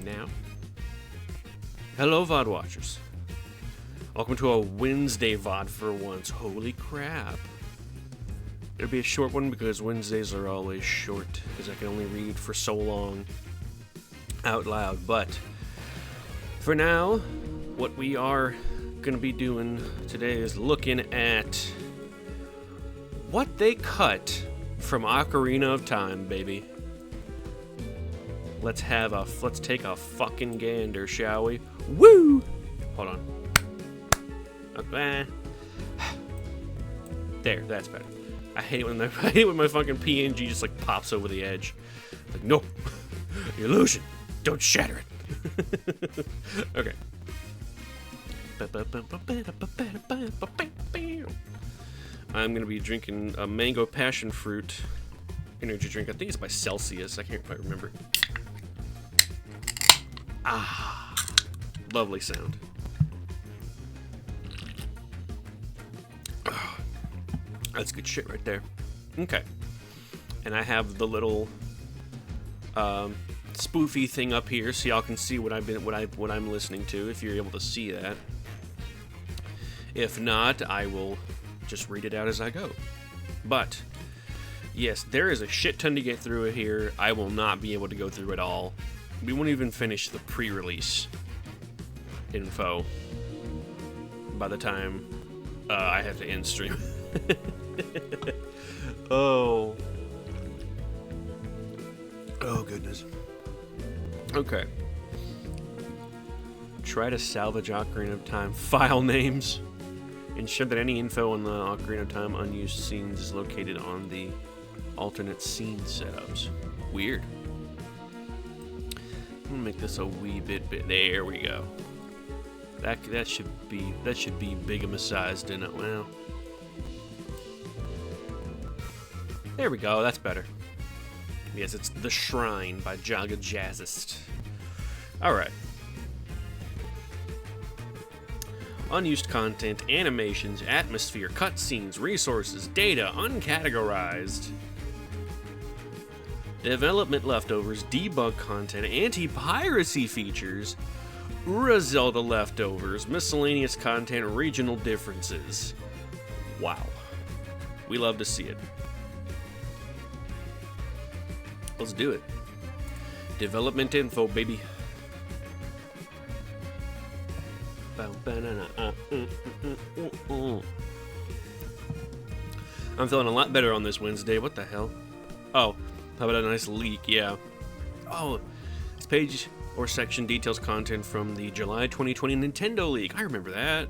now. Hello, VOD watchers. Welcome to a Wednesday VOD for once. Holy crap. It'll be a short one because Wednesdays are always short, because I can only read for so long out loud. But for now, what we are going to be doing today is looking at what they cut from Ocarina of Time, baby. Let's take a fucking gander, shall we? Woo! Hold on. Okay. There, that's better. I hate when my fucking PNG just like pops over the edge. Like, no, illusion, don't shatter it. Okay. I'm gonna be drinking a mango passion fruit energy drink. I think it's by Celsius. I can't quite remember. Ah, lovely sound. Oh, that's good shit right there. Okay, and I have the little spoofy thing up here, so y'all can see what I'm listening to. If you're able to see that. If not, I will just read it out as I go. But yes, there is a shit ton to get through here. I will not be able to go through it all. We won't even finish the pre-release info by the time I have to end stream. Oh goodness. Okay. Try to salvage Ocarina of Time file names. Ensure that any info on the Ocarina of Time unused scenes is located on the alternate scene setups. Weird. I'm gonna make this a wee bit. There we go. That should be bigamized in it. Well, there we go. That's better. Yes, it's The Shrine by Jaga Jazzist. All right. Unused content, animations, atmosphere, cutscenes, resources, data, uncategorized. Development leftovers, debug content, anti-piracy features, Zelda leftovers, miscellaneous content, regional differences. Wow. We love to see it. Let's do it. Development info, baby. I'm feeling a lot better on this Wednesday. What the hell? Oh, how about a nice leak? Yeah. Oh, this page or section details content from the July 2020 Nintendo leak. I remember that.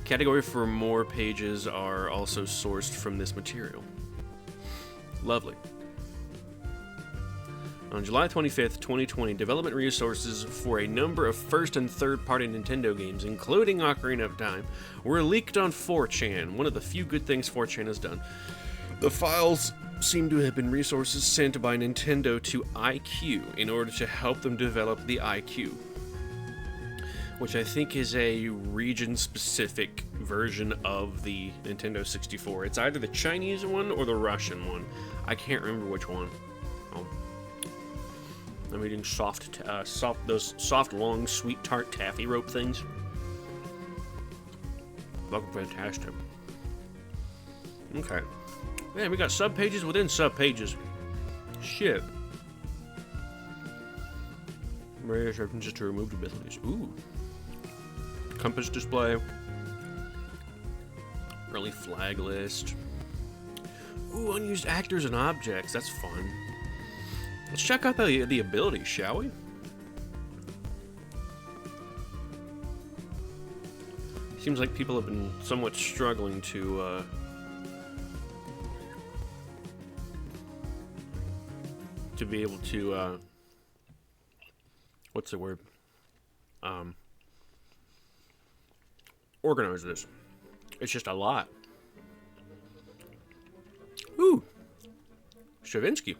Category for more pages are also sourced from this material. Lovely. On July 25th, 2020, development resources for a number of first and third-party Nintendo games, including Ocarina of Time, were leaked on 4chan, one of the few good things 4chan has done. The files seem to have been resources sent by Nintendo to IQ in order to help them develop the IQ, which I think is a region-specific version of the Nintendo 64. It's either the Chinese one or the Russian one. I can't remember which one. Oh. I'm eating those soft, long, sweet, tart taffy rope things. Fucking fantastic. Okay. Man, we got subpages within subpages. Shit. Various references to removed abilities. Ooh. Compass display. Early flag list. Ooh, unused actors and objects. That's fun. Let's check out the abilities, shall we? Seems like people have been somewhat struggling to be able to what's the word? Organize this. It's just a lot. Ooh, Stravinsky.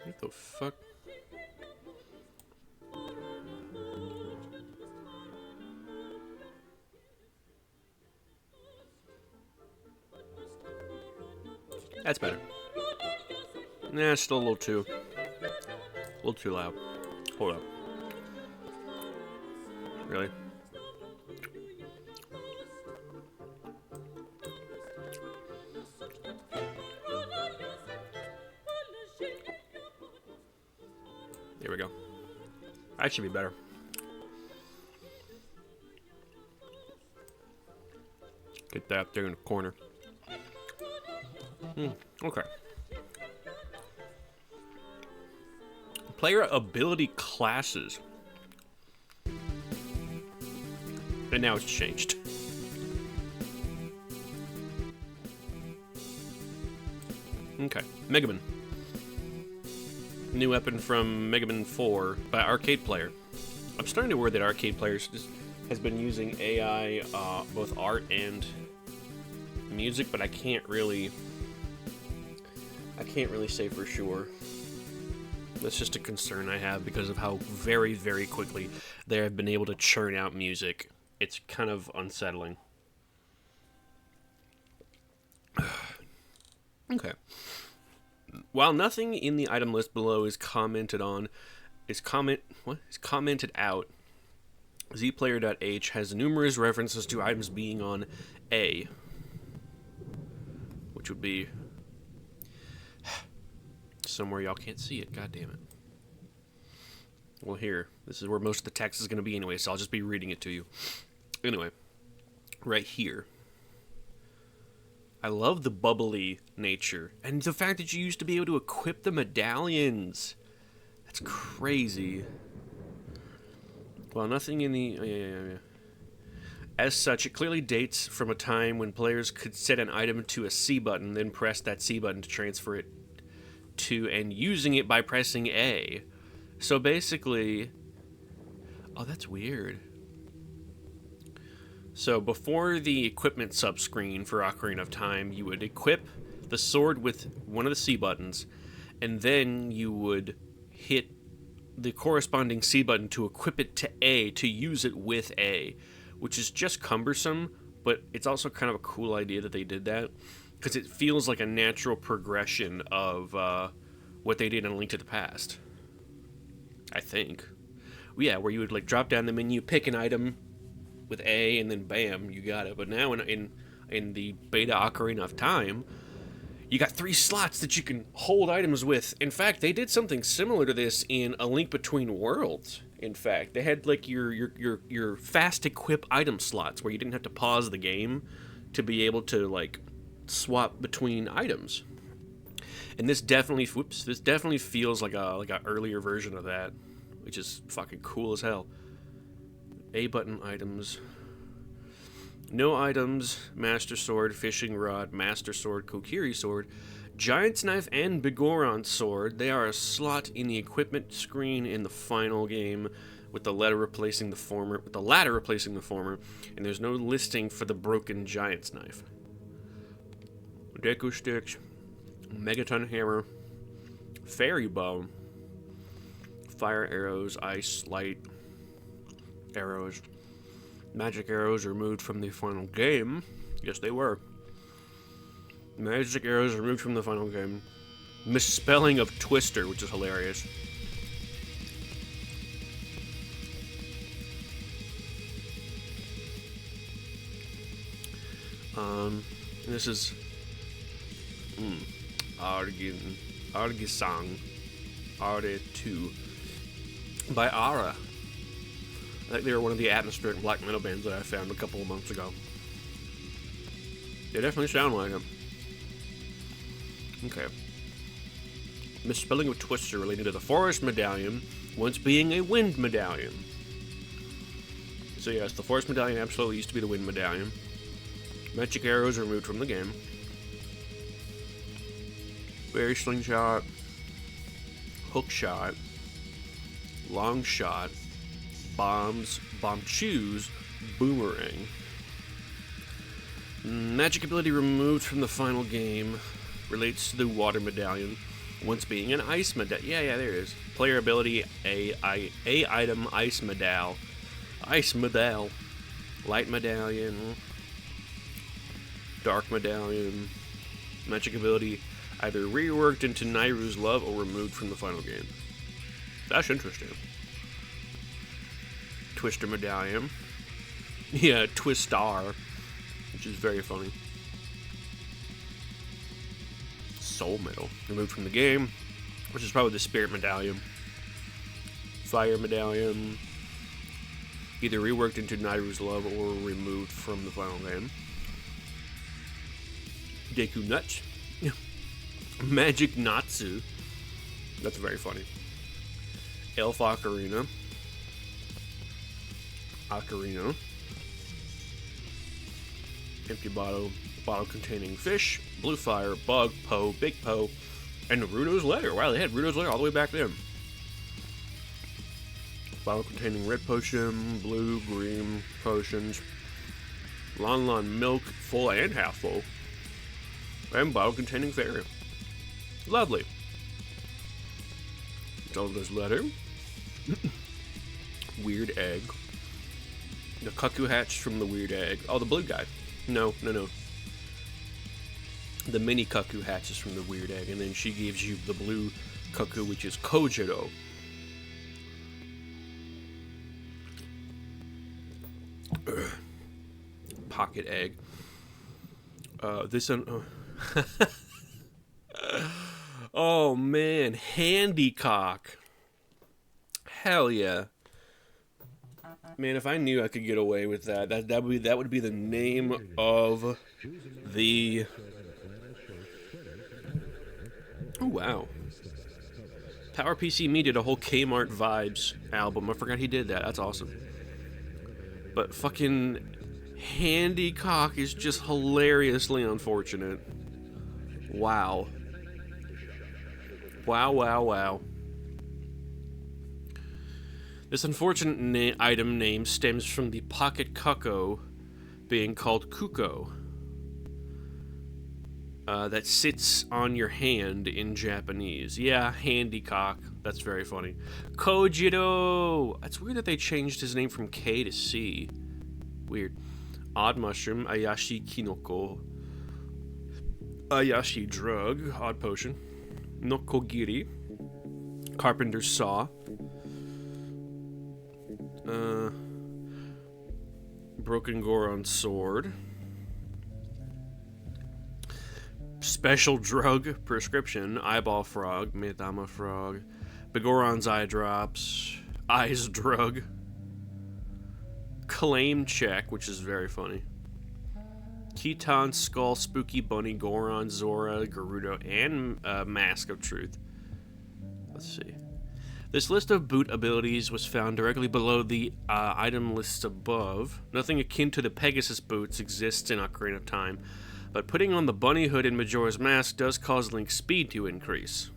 What the fuck? That's better. Nah, it's still a little too loud. Hold up. Really? There we go. That should be better. Get that up there in the corner. Okay. Player ability classes. And now it's changed. Okay. Mega Man. New weapon from Mega Man 4 by Arcade Player. I'm starting to worry that Arcade Player has been using AI, both art and music, but I can't really say for sure. That's just a concern I have because of how very, very quickly they have been able to churn out music. It's kind of unsettling. Okay. While nothing in the item list below is commented out, zplayer.h has numerous references to items being on A, which would be somewhere y'all can't see it. God damn it. Well, here. This is where most of the text is going to be anyway, so I'll just be reading it to you. Anyway, right here. I love the bubbly nature. And the fact that you used to be able to equip the medallions. That's crazy. Well, nothing in the... yeah. As such, it clearly dates from a time when players could set an item to a C button, then press that C button to transfer it to, and using it by pressing A. So basically... Oh, that's weird. So before the equipment subscreen for Ocarina of Time, you would equip the sword with one of the C buttons, and then you would hit the corresponding C button to equip it to A, to use it with A, which is just cumbersome, but it's also kind of a cool idea that they did that, because it feels like a natural progression of what they did in A Link to the Past. I think. Yeah, where you would like drop down the menu, pick an item with A, and then bam, you got it. But now in the beta Ocarina of Time, you got 3 slots that you can hold items with. In fact, they did something similar to this in A Link Between Worlds. In fact, they had like your fast equip item slots where you didn't have to pause the game to be able to like swap between items. And this definitely feels like a earlier version of that, which is fucking cool as hell. A button items. No items, Master Sword, Fishing Rod, Master Sword, Kokiri Sword, Giant's Knife, and Bigoron Sword. They are a slot in the equipment screen in the final game, with the latter replacing the former, and there's no listing for the broken Giant's Knife. Deku Stick, Megaton Hammer, Fairy Bow, Fire Arrows, Ice, Light, Arrows. Magic arrows removed from the final game. Yes, they were. Magic arrows removed from the final game. Misspelling of Twister, which is hilarious. This is Argisang Arde 2 by Ara. I think they were one of the atmospheric black metal bands that I found a couple of months ago. They definitely sound like them. Okay. Misspelling of Twister related to the Forest Medallion, once being a Wind Medallion. So yes, the Forest Medallion absolutely used to be the Wind Medallion. Magic arrows removed from the game. Berry Slingshot. Hook Shot. Long Shot. Bombs, Bomb Choose, Boomerang. Magic ability removed from the final game relates to the Water Medallion, once being an Ice Medallion. Yeah, there it is. Player ability, A item, Ice Medal. Ice Medal. Light Medallion. Dark Medallion. Magic ability, Either reworked into Nairu's love or removed from the final game. That's interesting. Twister medallion. Yeah, Twistar, which is very funny. Soul medal. Removed from the game, which is probably the spirit medallion. Fire medallion. Either reworked into Nairu's love or removed from the final game. Deku Nut. Magic Natsu. That's very funny. Elf Ocarina. Ocarina. Empty bottle. Bottle containing fish. Blue fire. Bug. Poe. Big Poe. And Naruto's letter. Wow, they had Naruto's letter all the way back then. Bottle containing red potion. Blue, green potions. Lon Lon milk. Full and half full. And bottle containing fairy. Lovely. Zelda's letter. Weird egg. The cuckoo hatched from the weird egg. Oh, the blue guy. No. The mini cuckoo hatches from the weird egg, and then she gives you the blue cuckoo, which is Kojiro. Pocket egg. This one. Oh man, Handycock. Hell yeah. Man, if I knew I could get away with that, that would be the name of the... Oh wow. PowerPC Me did a whole Kmart Vibes album. I forgot he did that. That's awesome. But fucking Handycock is just hilariously unfortunate. Wow. Wow. This unfortunate item name stems from the pocket cuckoo being called Kuko. That sits on your hand in Japanese. Yeah, Handycock. That's very funny. Kojiro! It's weird that they changed his name from K to C. Weird. Odd mushroom, Ayashi Kinoko. Ayashi drug, odd potion. Nokogiri. Carpenter's saw. Broken Goron sword. Special drug prescription. Eyeball frog. Midama frog. Begoron's eye drops. Eyes drug. Claim check, which is very funny. Keaton, Skull, Spooky Bunny, Goron, Zora, Gerudo, and Mask of Truth. Let's see. This list of boot abilities was found directly below the item lists above. Nothing akin to the Pegasus boots exists in Ocarina of Time, but putting on the bunny hood in Majora's Mask does cause Link's speed to increase,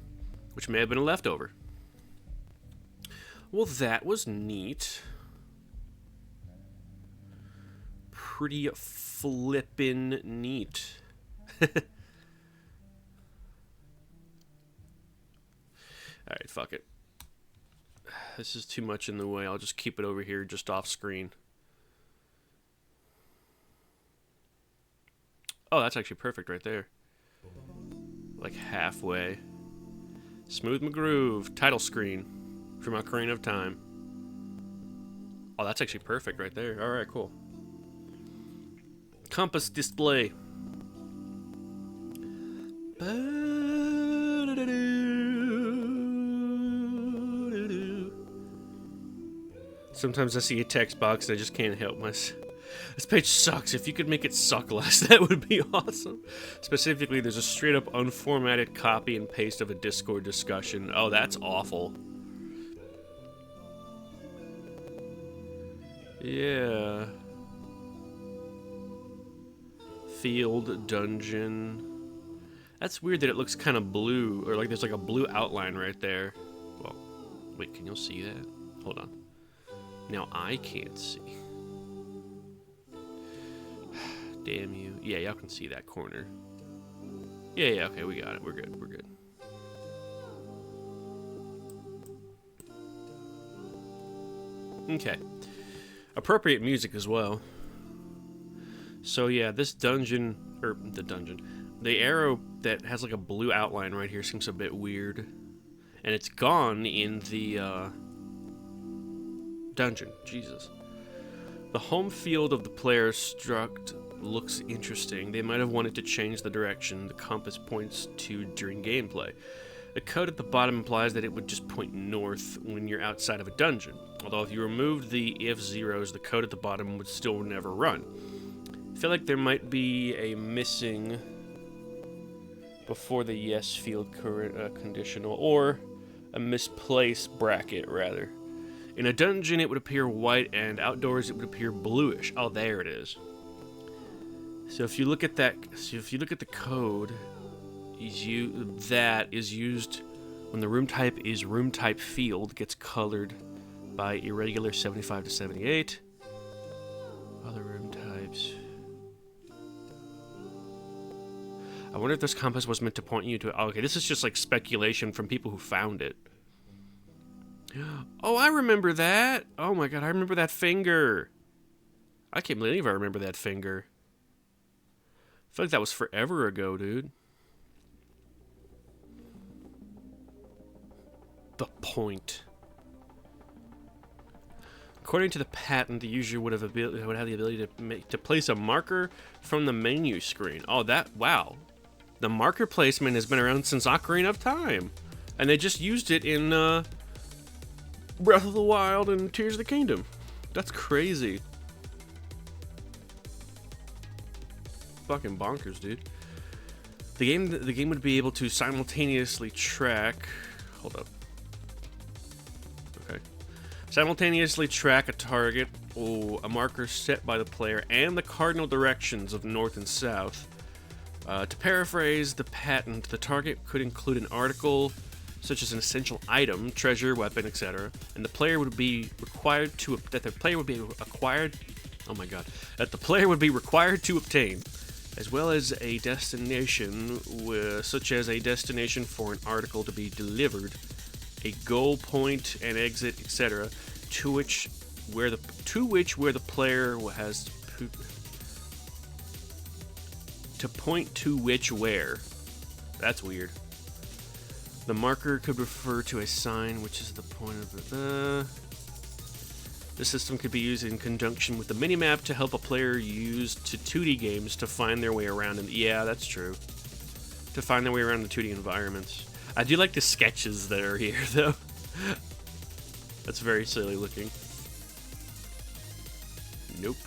which may have been a leftover. Well, that was neat. Pretty flippin' neat. Alright, fuck it. This is too much in the way. I'll just keep it over here, just off screen. Oh, that's actually perfect right there. Like halfway. Smooth McGroove, title screen from Ocarina of Time. Oh, that's actually perfect right there. Alright, cool. Compass display. Sometimes I see a text box and I just can't help myself. This page sucks. If you could make it suck less, that would be awesome. Specifically, there's a straight up unformatted copy and paste of a Discord discussion. Oh, that's awful. Yeah. Field dungeon. That's weird that it looks kind of blue, or like there's like a blue outline right there. Well, wait, can you see that? Hold on. Now I can't see. Damn you. Yeah, y'all can see that corner. Yeah, okay, we got it. We're good. Okay. Appropriate music as well. So yeah, this dungeon, the arrow that has like a blue outline right here seems a bit weird. And it's gone in the dungeon. Jesus. The home field of the player struct looks interesting. They might have wanted to change the direction the compass points to during gameplay. The code at the bottom implies that it would just point north when you're outside of a dungeon. Although if you removed the if zeros, the code at the bottom would still never run. I feel like there might be a missing before the yes field conditional, or a misplaced bracket, rather. In a dungeon, it would appear white, and outdoors, it would appear bluish. Oh, there it is. So if you look at that, the code, that is used when the room type is room type field, gets colored by irregular 75 to 78. Other room types. I wonder if this compass was meant to point you to... Oh, okay, this is just like speculation from people who found it. Oh, I remember that. Oh my god, I remember that finger. I can't believe I remember that finger. I feel like that was forever ago, dude. The point. According to the patent, the user would have the ability to place a marker from the menu screen. Oh, wow. The marker placement has been around since Ocarina of Time. And they just used it in Breath of the Wild and Tears of the Kingdom. That's crazy. Fucking bonkers, dude. The game would be able to simultaneously track... Hold up. Okay. Simultaneously track a target, a marker set by the player, and the cardinal directions of north and south. To paraphrase the patent, the target could include an article, such as an essential item, treasure, weapon, etc., and the player would be required to obtain, as well as a destination, such as a destination for an article to be delivered, a goal point, an exit, etc., to which where the player has to point to which where. That's weird. The marker could refer to a sign, which is the point of the... This system could be used in conjunction with the minimap to help a player use to 2D games to find their way around. And yeah, that's true. To find their way around the 2D environments. I do like the sketches that are here, though. That's very silly looking. Nope.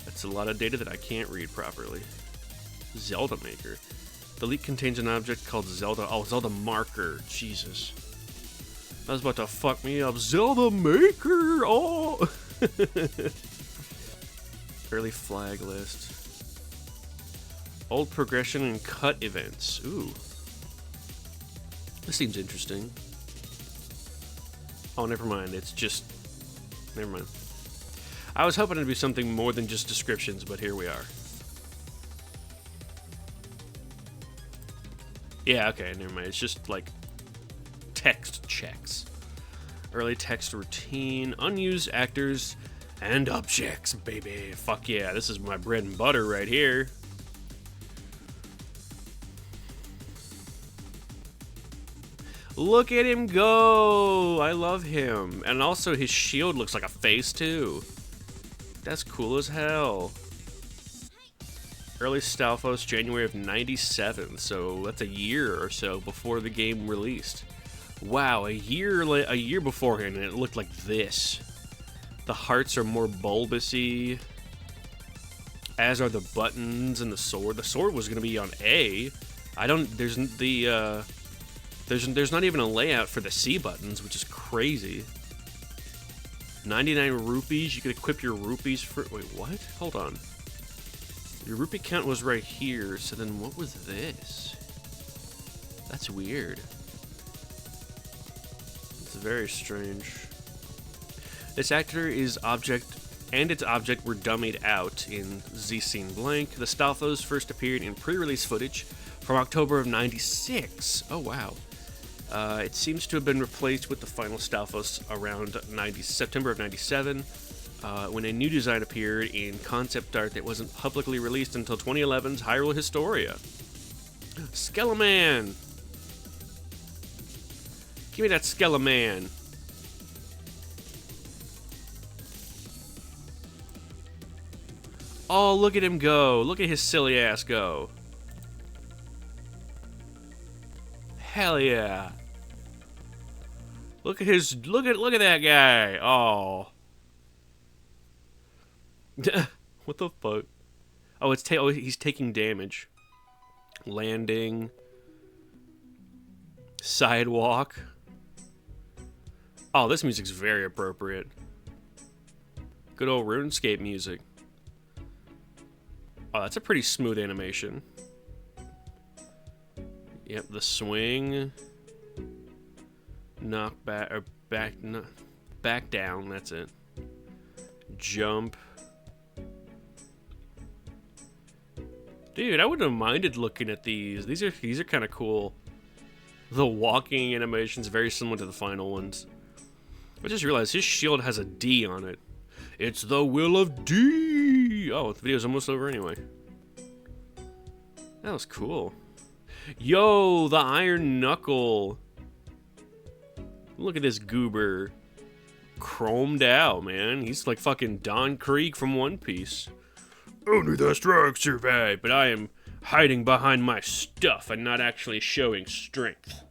That's a lot of data that I can't read properly. Zelda Maker. The leak contains an object called Zelda. Oh, Zelda Marker. Jesus. That was about to fuck me up. Zelda Maker! Oh! Early flag list. Old progression and cut events. Ooh. This seems interesting. Oh, never mind. It's just... Never mind. I was hoping it'd be something more than just descriptions, but here we are. Yeah, okay, never mind. It's just, like, text checks. Early text routine, unused actors, and objects, baby. Fuck yeah, this is my bread and butter right here. Look at him go! I love him. And also his shield looks like a face, too. That's cool as hell. Early Stalfos, January of 97, so that's a year or so before the game released. Wow, a year beforehand, and it looked like this. The hearts are more bulbousy, as are the buttons and the sword. The sword was going to be on A. There's not even a layout for the C buttons, which is crazy. 99 rupees, you could equip your rupees for... Wait, what? Hold on. Your rupee count was right here, so then what was this? That's weird. It's very strange. This actor is object, and its object were dummied out in Z Scene Blank. The Stalfos first appeared in pre-release footage from October of 96. Oh, wow. It seems to have been replaced with the final Stalfos around September of 97. when a new design appeared in concept art that wasn't publicly released until 2011's Hyrule Historia. Skeleman! Give me that Skeleman. Oh, look at him go. Look at his silly ass go. Hell yeah. Look at that guy. Oh. What the fuck? Oh, he's taking damage. Landing. Sidewalk. Oh, this music's very appropriate. Good old RuneScape music. Oh, that's a pretty smooth animation. Yep, the swing. Knock back, or back down, that's it. Jump. Dude, I wouldn't have minded looking at these. These are kind of cool. The walking animation's very similar to the final ones. I just realized his shield has a D on it. It's the will of D! Oh, the video's almost over anyway. That was cool. Yo, the Iron Knuckle. Look at this goober. Chromed out, man. He's like fucking Don Krieg from One Piece. Only the strong survive, but I am hiding behind my stuff and not actually showing strength.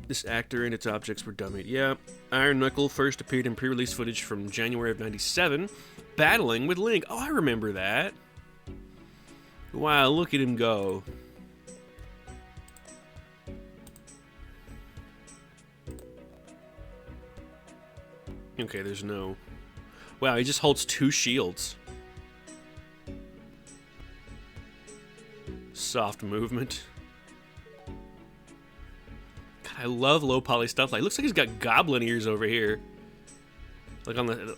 This actor and its objects were dummied. Yeah, Iron Knuckle first appeared in pre-release footage from January of '97, battling with Link. Oh, I remember that. Wow, look at him go. Okay, there's no... Wow, he just holds two shields. Soft movement. God, I love low poly stuff. Like, it looks like he's got goblin ears over here. Like on the...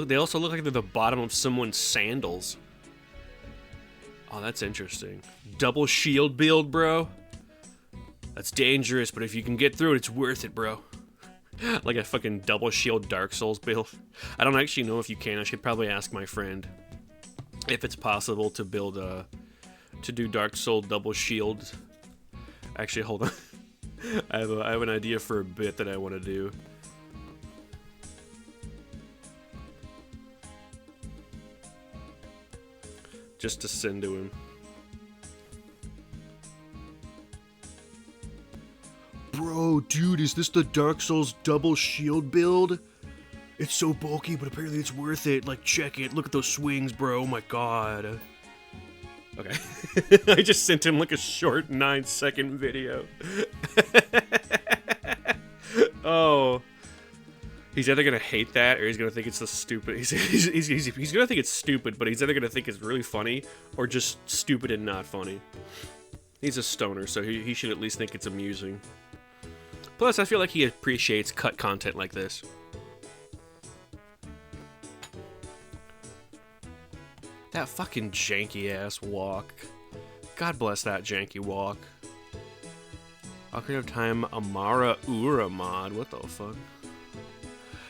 they also look like they're the bottom of someone's sandals. Oh, that's interesting. Double shield build, bro. That's dangerous, but if you can get through it, it's worth it, bro. Like a fucking double shield Dark Souls build. I don't actually know if you can. I should probably ask my friend if it's possible to build to do Dark Soul double shield. Actually, hold on. I have an idea for a bit that I want to do. Just to send to him. Bro, dude, is this the Dark Souls double shield build? It's so bulky, but apparently it's worth it. Like, check it. Look at those swings, bro. Oh my god. Okay. I just sent him like a short 9-second video. Oh. He's either gonna hate that or he's gonna think it's the stupid. He's gonna think it's stupid, but he's either gonna think it's really funny or just stupid and not funny. He's a stoner, so he should at least think it's amusing. Plus, I feel like he appreciates cut content like this. That fucking janky-ass walk. God bless that janky walk. Ocarina of Time Amara Ura mod. What the fuck?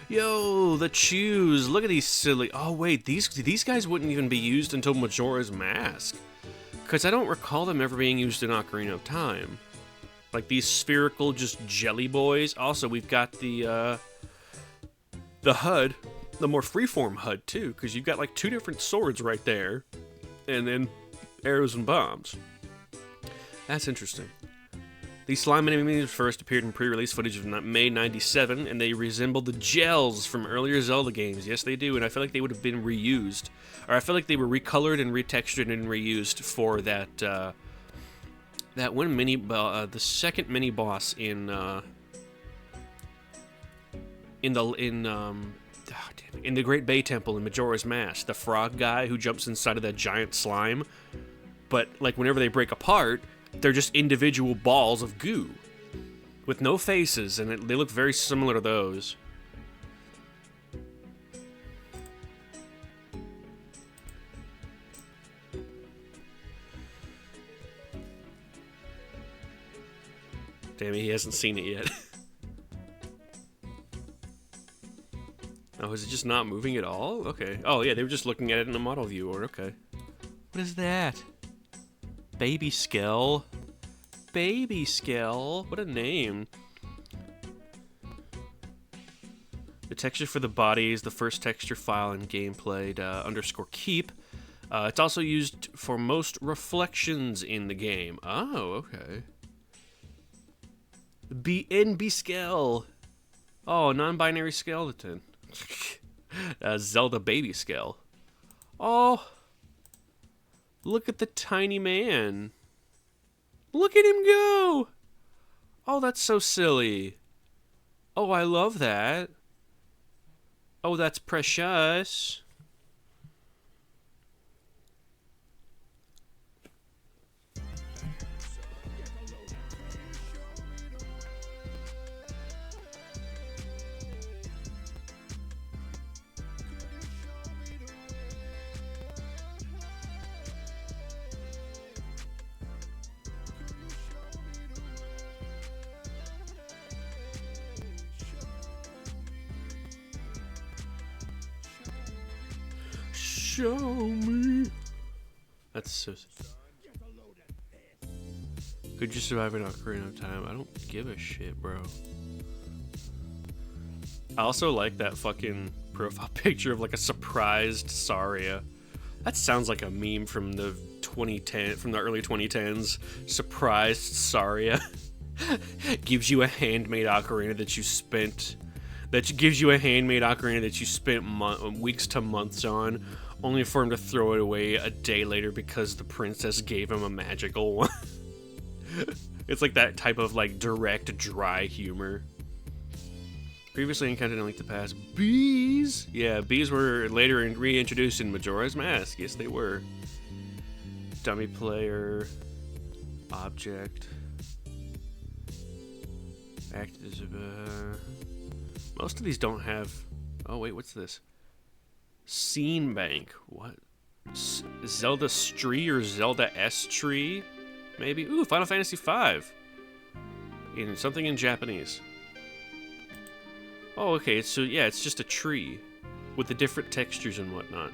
Yo, the Chews. Look at these silly... Oh, wait. These guys wouldn't even be used until Majora's Mask. Because I don't recall them ever being used in Ocarina of Time. Like these spherical, just jelly boys. Also, we've got the HUD, the more freeform HUD too, because you've got like two different swords right there, and then arrows and bombs. That's interesting. These slime enemies first appeared in pre-release footage of May '97, and they resemble the gels from earlier Zelda games. Yes, they do, and I feel like they would have been reused, or I feel like they were recolored and retextured and reused for that. That one the second mini boss in the Great Bay Temple in Majora's Mask, the frog guy who jumps inside of that giant slime, but like whenever they break apart, they're just individual balls of goo with no faces, and they look very similar to those. Damn it, he hasn't seen it yet. Oh, is it just not moving at all? Okay. Oh, yeah, they were just looking at it in a model viewer. Okay. What is that? Baby Skell. Baby Skell. What a name. The texture for the body is the first texture file in gameplay to _keep. It's also used for most reflections in the game. Oh, okay. BNB Skell. Oh, non-binary skeleton. Zelda Baby Skell. Oh, look at the tiny man. Look at him go. Oh, that's so silly. Oh, I love that. Oh, that's precious. Show me. That's so. Could you survive an Ocarina of Time? I don't give a shit, bro. I also like that fucking profile picture of like a surprised Saria. That sounds like a meme from the early 2010s. Surprised Saria. Gives you a handmade ocarina that you spent. Gives you a handmade ocarina that you spent weeks to months on, only for him to throw it away a day later because the princess gave him a magical one. It's like that type of like direct, dry humor. Previously encountered in Link to the Past. Bees! Yeah, bees were later reintroduced in Majora's Mask. Yes, they were. Dummy player. Object. Act as most of these don't have... Oh, wait, what's this? Scene Bank. What? Zelda Tree or Zelda S Tree? Maybe? Ooh, Final Fantasy V. Something in Japanese. Oh, okay, so yeah, it's just a tree with the different textures and whatnot.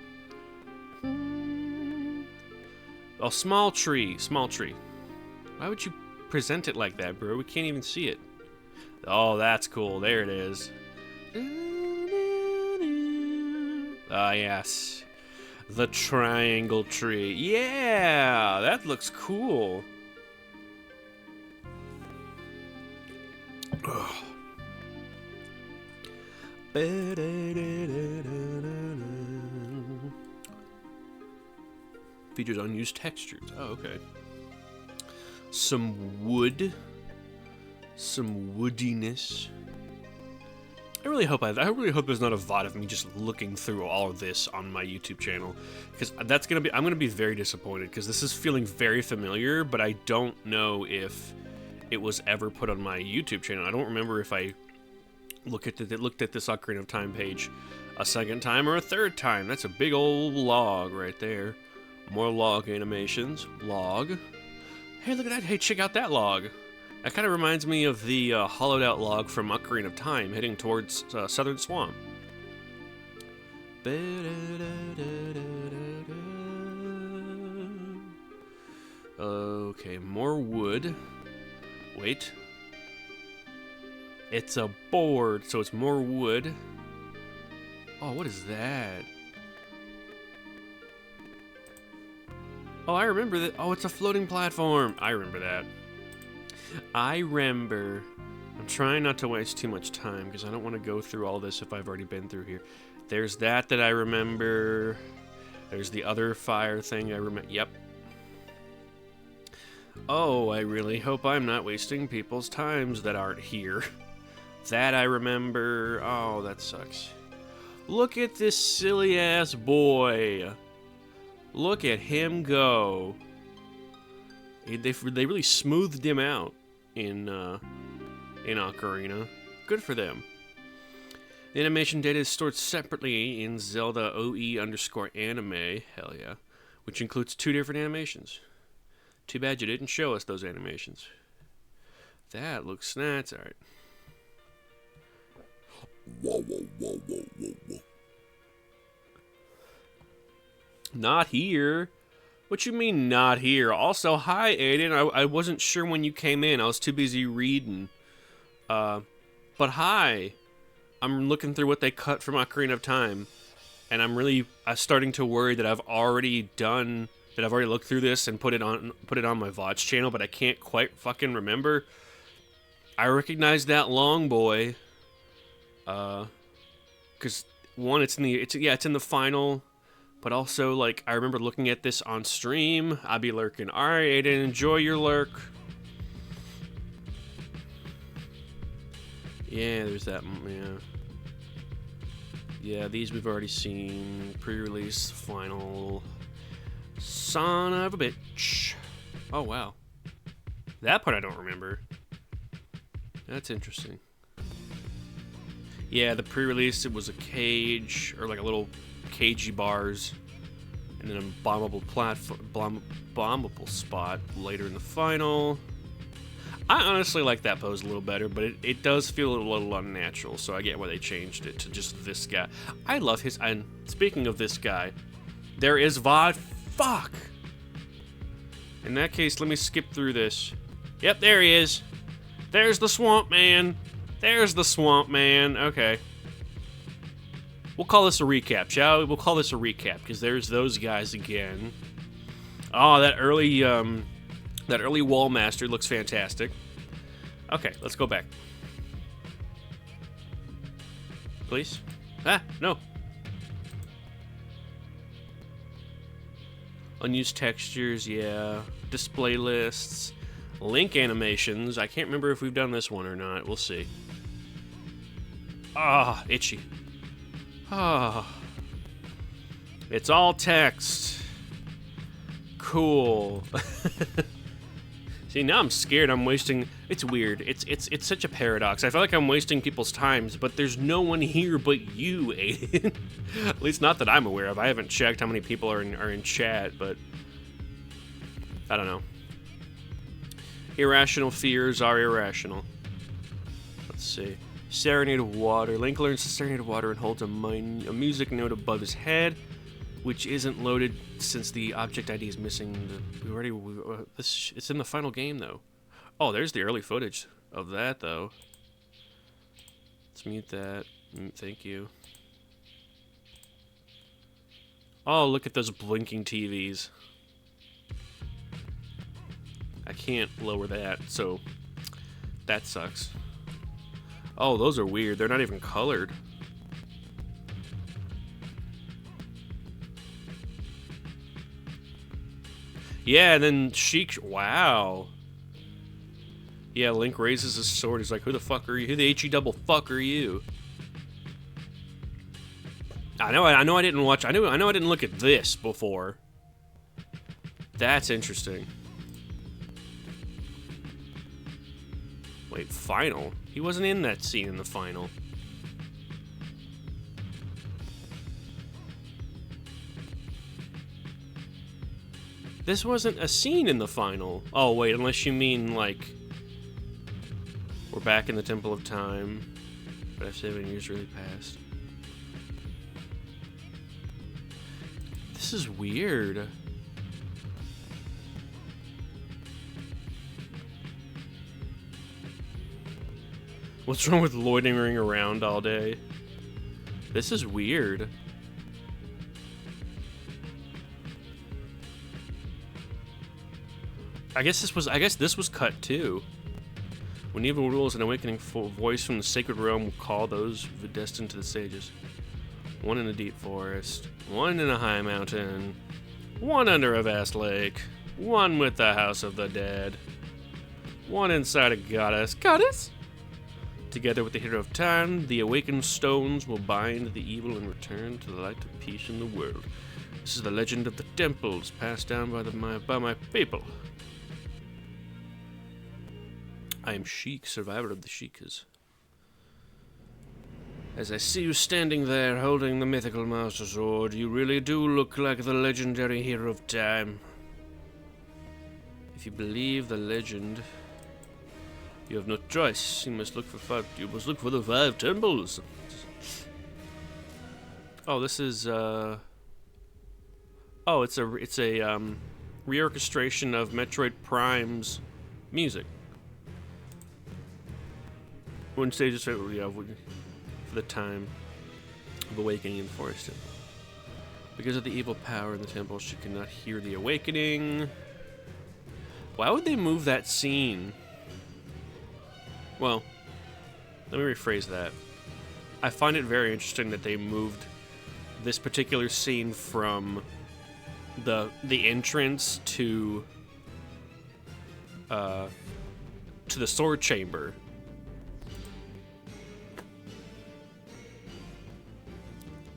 Oh, small tree. Why would you present it like that, bro? We can't even see it. Oh, that's cool. There it is. Ah, yes. The triangle tree. Yeah, that looks cool. Ugh. Features unused textures. Oh, okay. Some wood. Some woodiness. I really hope there's not a VOD of me just looking through all of this on my YouTube channel, because I'm gonna be very disappointed, because this is feeling very familiar, but I don't know if it was ever put on my YouTube channel. I don't remember if I looked at this Ocarina of Time page a second time or a third time. That's a big old log right there. More log animations. Log. Hey, look at that. Hey, check out that log. That kind of reminds me of the hollowed out log from Ocarina of Time heading towards Southern Swamp. Okay, more wood. Wait. It's a board, so it's more wood. Oh, what is that? Oh, I remember that. Oh, it's a floating platform. I remember that. I'm trying not to waste too much time because I don't want to go through all this if I've already been through here. There's that I remember. There's the other fire thing I remember. Yep. Oh, I really hope I'm not wasting people's times that aren't here. That I remember. Oh, that sucks. Look at this silly ass boy. Look at him go. They really smoothed him out in Ocarina. Good for them. The animation data is stored separately in Zelda OE_anime. Hell yeah. Which includes 2 different animations. Too bad you didn't show us those animations. That looks nuts. All right. Whoa. Not here. What you mean not here? Also, hi, Aiden. I wasn't sure when you came in. I was too busy reading. But hi. I'm looking through what they cut from Ocarina of Time, and I'm really starting to worry that I've already looked through this and put it on my VODs channel, but I can't quite fucking remember. I recognize that long boy. Because one, it's in the final, but also like I remember looking at this on stream. I'd be lurking. All right, Aiden, enjoy your lurk. Yeah, there's that. Yeah, these we've already seen. Pre-release, final. Son of a bitch. Oh, wow. That part I don't remember. That's interesting. Yeah, the pre-release, it was a cage, or like a little cagey bars, and then a bombable platform, bombable spot later in the final. I honestly like that pose a little better, but it does feel a little unnatural, so I get why they changed it to just this guy. I love his... And speaking of this guy, there is VOD... Fuck! In that case, let me skip through this. Yep, there he is. There's the Swamp Man. There's the Swamp Man. Okay. We'll call this a recap, shall we? We'll call this a recap, because there's those guys again. Oh, that early wall master looks fantastic. Okay, let's go back. Please? Ah, no. Unused textures, yeah. Display lists. Link animations. I can't remember if we've done this one or not. We'll see. Ah, itchy. Ah. It's all text. Cool. See, now I'm scared I'm wasting... It's weird. It's such a paradox. I feel like I'm wasting people's times, but there's no one here but you, Aiden. At least not that I'm aware of. I haven't checked how many people are in chat, but... I don't know. Irrational fears are irrational. Let's see. Serenade of Water. Link learns to Serenade of Water and holds a music note above his head, which isn't loaded since the object ID is missing. It's in the final game, though. Oh, there's the early footage of that, though. Let's mute that. Thank you. Oh, look at those blinking TVs. I can't lower that, so that sucks. Oh, those are weird. They're not even colored. Yeah, and then Sheik... Wow. Yeah, Link raises his sword. He's like, who the fuck are you? Who the HE double fuck are you? I know I didn't watch... I know I didn't look at this before. That's interesting. Wait, final? He wasn't in that scene in the final. This wasn't a scene in the final. Oh, wait, unless you mean, like... We're back in the Temple of Time. But 7 years really passed. This is weird. What's wrong with loitering around all day? This is weird. I guess this was cut too. When evil rules, an awakening voice from the sacred realm will call those destined to the sages. One in a deep forest, one in a high mountain, one under a vast lake, one with the house of the dead, one inside a goddess. Goddess? Together with the hero of time, the awakened stones will bind the evil and return to the light of peace in the world. This is the legend of the temples passed down by my people. I am Sheik, survivor of the Sheikas. As I see you standing there holding the mythical Master Sword, you really do look like the legendary hero of time. If you believe the legend You have no choice. You must look for the 5 temples. Oh, this is oh, it's a reorchestration of Metroid Prime's music. One stage is for the time of awakening in the forest. Because of the evil power in the temple, she cannot hear the awakening. Why would they move that scene? Well, let me rephrase that. I find it very interesting that they moved this particular scene from the entrance to the sword chamber.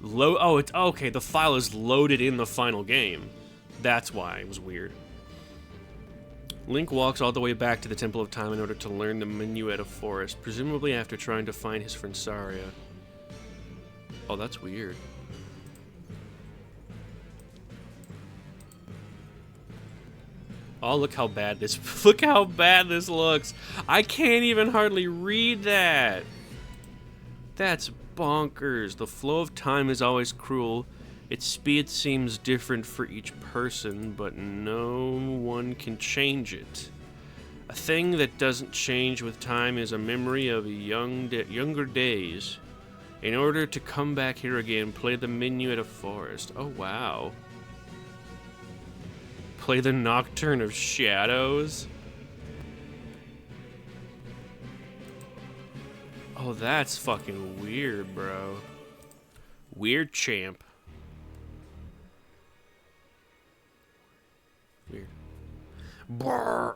Oh, it's okay. The file is loaded in the final game. That's why it was weird. Link walks all the way back to the Temple of Time in order to learn the Minuet of Forest, presumably after trying to find his friend Saria. Oh, that's weird. Oh, look how bad this looks. I can't even hardly read that. That's bonkers. The flow of time is always cruel. Its speed seems different for each person, but no one can change it. A thing that doesn't change with time is a memory of younger days. In order to come back here again, play the Minuet of Forest. Oh, wow. Play the Nocturne of Shadows. Oh, that's fucking weird, bro. Weird champ. Weird. Brrr.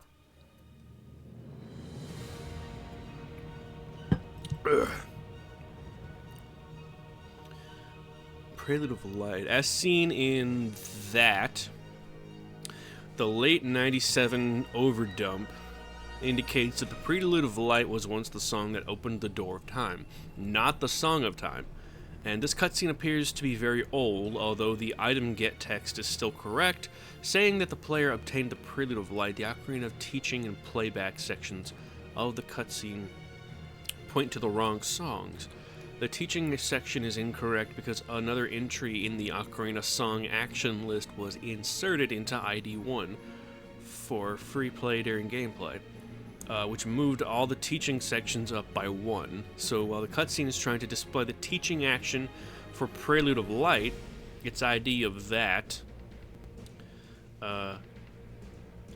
Ugh. Prelude of Light. As seen in that, the late 97 overdump indicates that the Prelude of Light was once the song that opened the door of time, not the Song of Time. And this cutscene appears to be very old, although the item get text is still correct, saying that the player obtained the Prelude of Light. The Ocarina of Teaching and Playback sections of the cutscene point to the wrong songs. The teaching section is incorrect because another entry in the Ocarina song action list was inserted into ID 1 for free play during gameplay, which moved all the teaching sections up by 1. So while the cutscene is trying to display the teaching action for Prelude of Light, its ID of that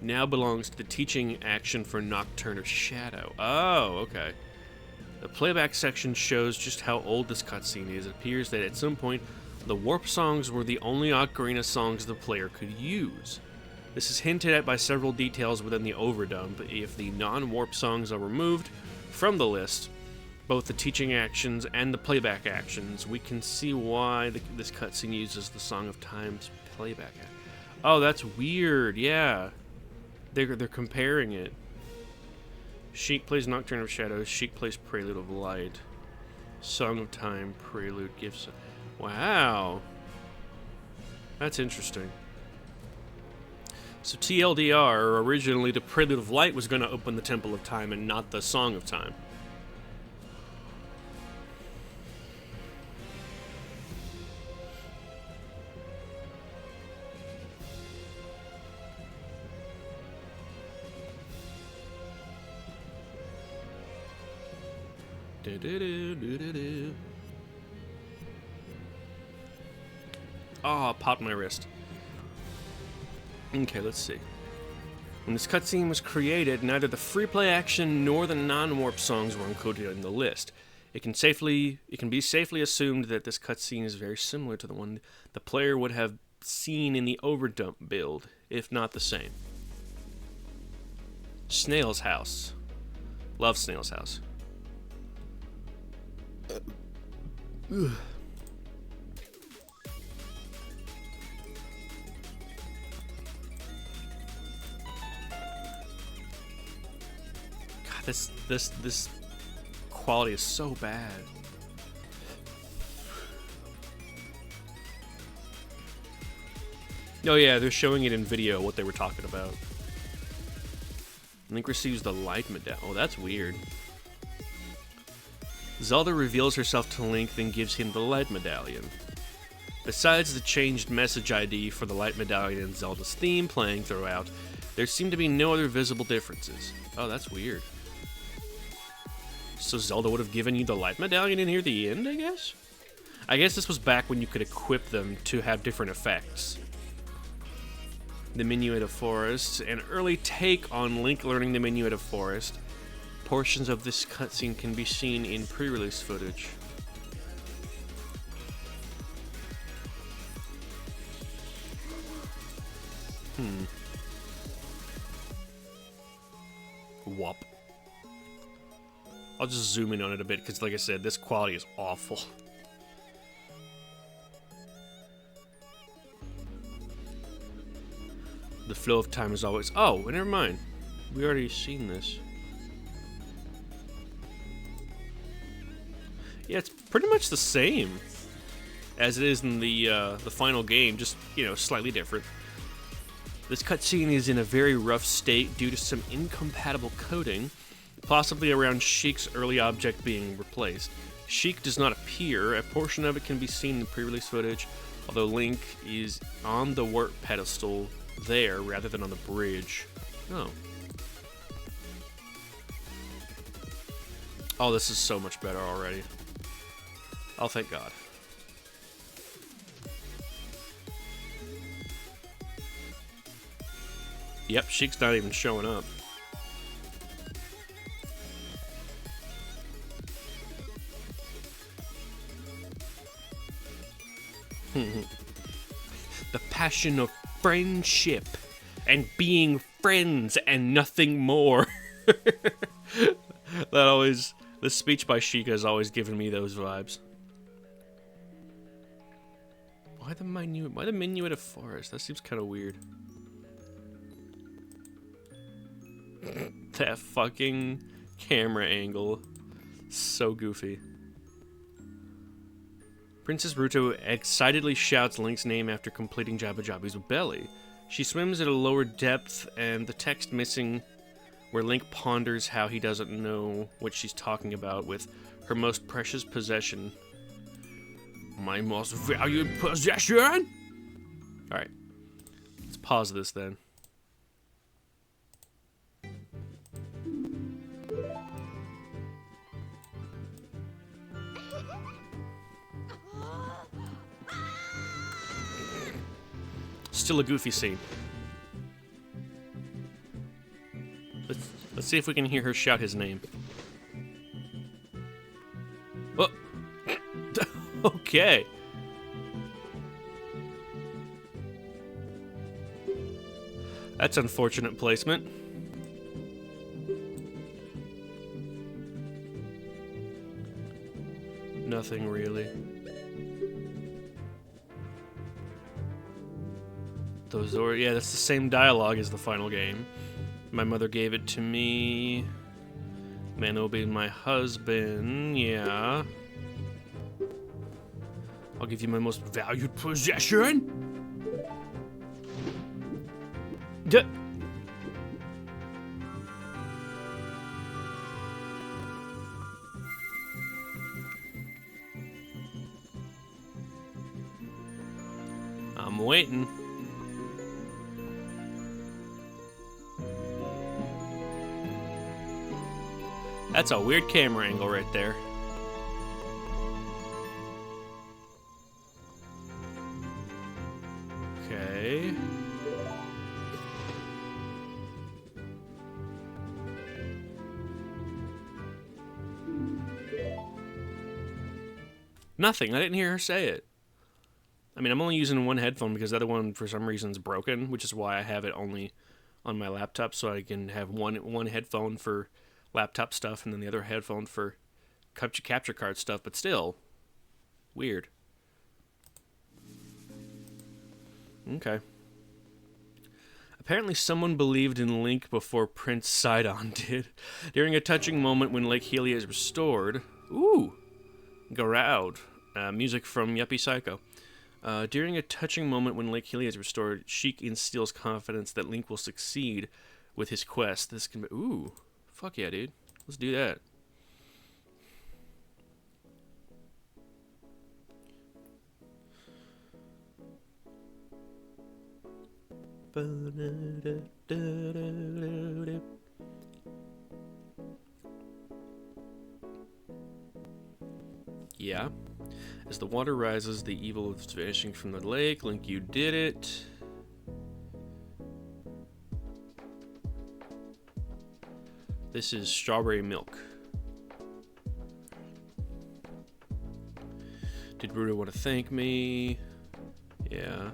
now belongs to the teaching action for Nocturne of Shadow. Oh, okay. The playback section shows just how old this cutscene is. It appears that at some point, the warp songs were the only Ocarina songs the player could use. This is hinted at by several details within the overdump. If the non-warp songs are removed from the list, both the teaching actions and the playback actions, we can see why this cutscene uses the Song of Time's playback. Oh, that's weird. Yeah, they're comparing it. Sheik plays Nocturne of Shadows. Sheik plays Prelude of Light. Song of Time, Prelude, Gifts. Wow. That's interesting. So TLDR, originally the Prelude of Light was going to open the Temple of Time and not the Song of Time. Oh, popped my wrist. Okay, let's see. When this cutscene was created, neither the free play action nor the non-warp songs were included in the list. It can be safely assumed that this cutscene is very similar to the one the player would have seen in the overdump build, if not the same. Snail's House. Love Snail's House. Ugh. God, this quality is so bad. Oh yeah, they're showing it in video what they were talking about. Link receives the light medallion. Oh, that's weird. Zelda reveals herself to Link, then gives him the light medallion. Besides the changed message ID for the light medallion and Zelda's theme playing throughout, there seem to be no other visible differences. Oh, that's weird. So Zelda would have given you the light medallion in here at the end, I guess? I guess this was back when you could equip them to have different effects. The Minuet of Forest, an early take on Link learning the Minuet of Forest. Portions of this cutscene can be seen in pre-release footage. Wop. I'll just zoom in on it a bit, because like I said, this quality is awful. The flow of time is always... Oh, never mind. We already seen this. Yeah, it's pretty much the same as it is in the final game, just, you know, slightly different. This cutscene is in a very rough state due to some incompatible coding, possibly around Sheik's early object being replaced. Sheik does not appear. A portion of it can be seen in pre-release footage, although Link is on the warp pedestal there rather than on the bridge. Oh. Oh, this is so much better already. Oh, thank God. Yep, Sheik's not even showing up. The passion of friendship and being friends and nothing more. The speech by Sheik has always given me those vibes. Why the Minuet of Forest? That seems kind of weird. That fucking camera angle. So goofy. Princess Ruto excitedly shouts Link's name after completing Jabba Jabba's belly. She swims at a lower depth, and the text missing where Link ponders how he doesn't know what she's talking about with her most precious possession. My most valued possession? Alright. Let's pause this then. Still a goofy scene. Let's see if we can hear her shout his name. Oh. Okay. That's unfortunate placement. Nothing really. Yeah, that's the same dialogue as the final game. My mother gave it to me. Man obeyed my husband. Yeah. I'll give you my most valued possession. Duh. I'm waiting. That's a weird camera angle right there. Okay. Nothing. I didn't hear her say it. I mean, I'm only using one headphone because the other one, for some reason, is broken, which is why I have it only on my laptop, so I can have one headphone for laptop stuff and then the other headphone for capture card stuff, but still, weird. Okay. Apparently someone believed in Link before Prince Sidon did. During a touching moment when Lake Hylia is restored... Ooh! Garoud. Music from Yuppie Psycho. During a touching moment when Lake Hylia is restored, Sheik instills confidence that Link will succeed with his quest. This can be... Ooh. Fuck yeah, dude. Let's do that. Yeah. As the water rises, the evil is vanishing from the lake. Link, you did it. This is strawberry milk. Did Ruto want to thank me? Yeah.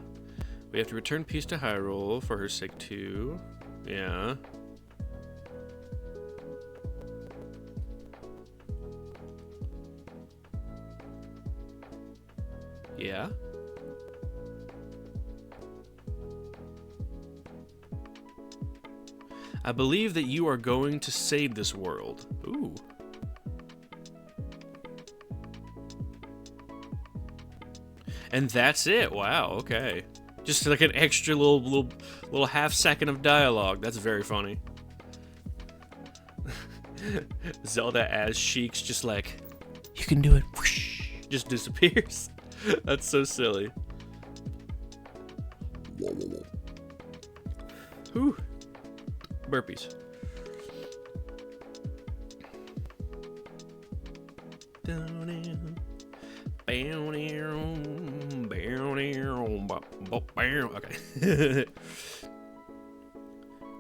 We have to return peace to Hyrule for her sake too. Yeah. Yeah. I believe that you are going to save this world. Ooh. And that's it. Wow, okay. Just like an extra little half second of dialogue. That's very funny. Zelda as Sheik's just like, you can do it. Whoosh, just disappears. That's so silly. Whew. Burpees. Okay.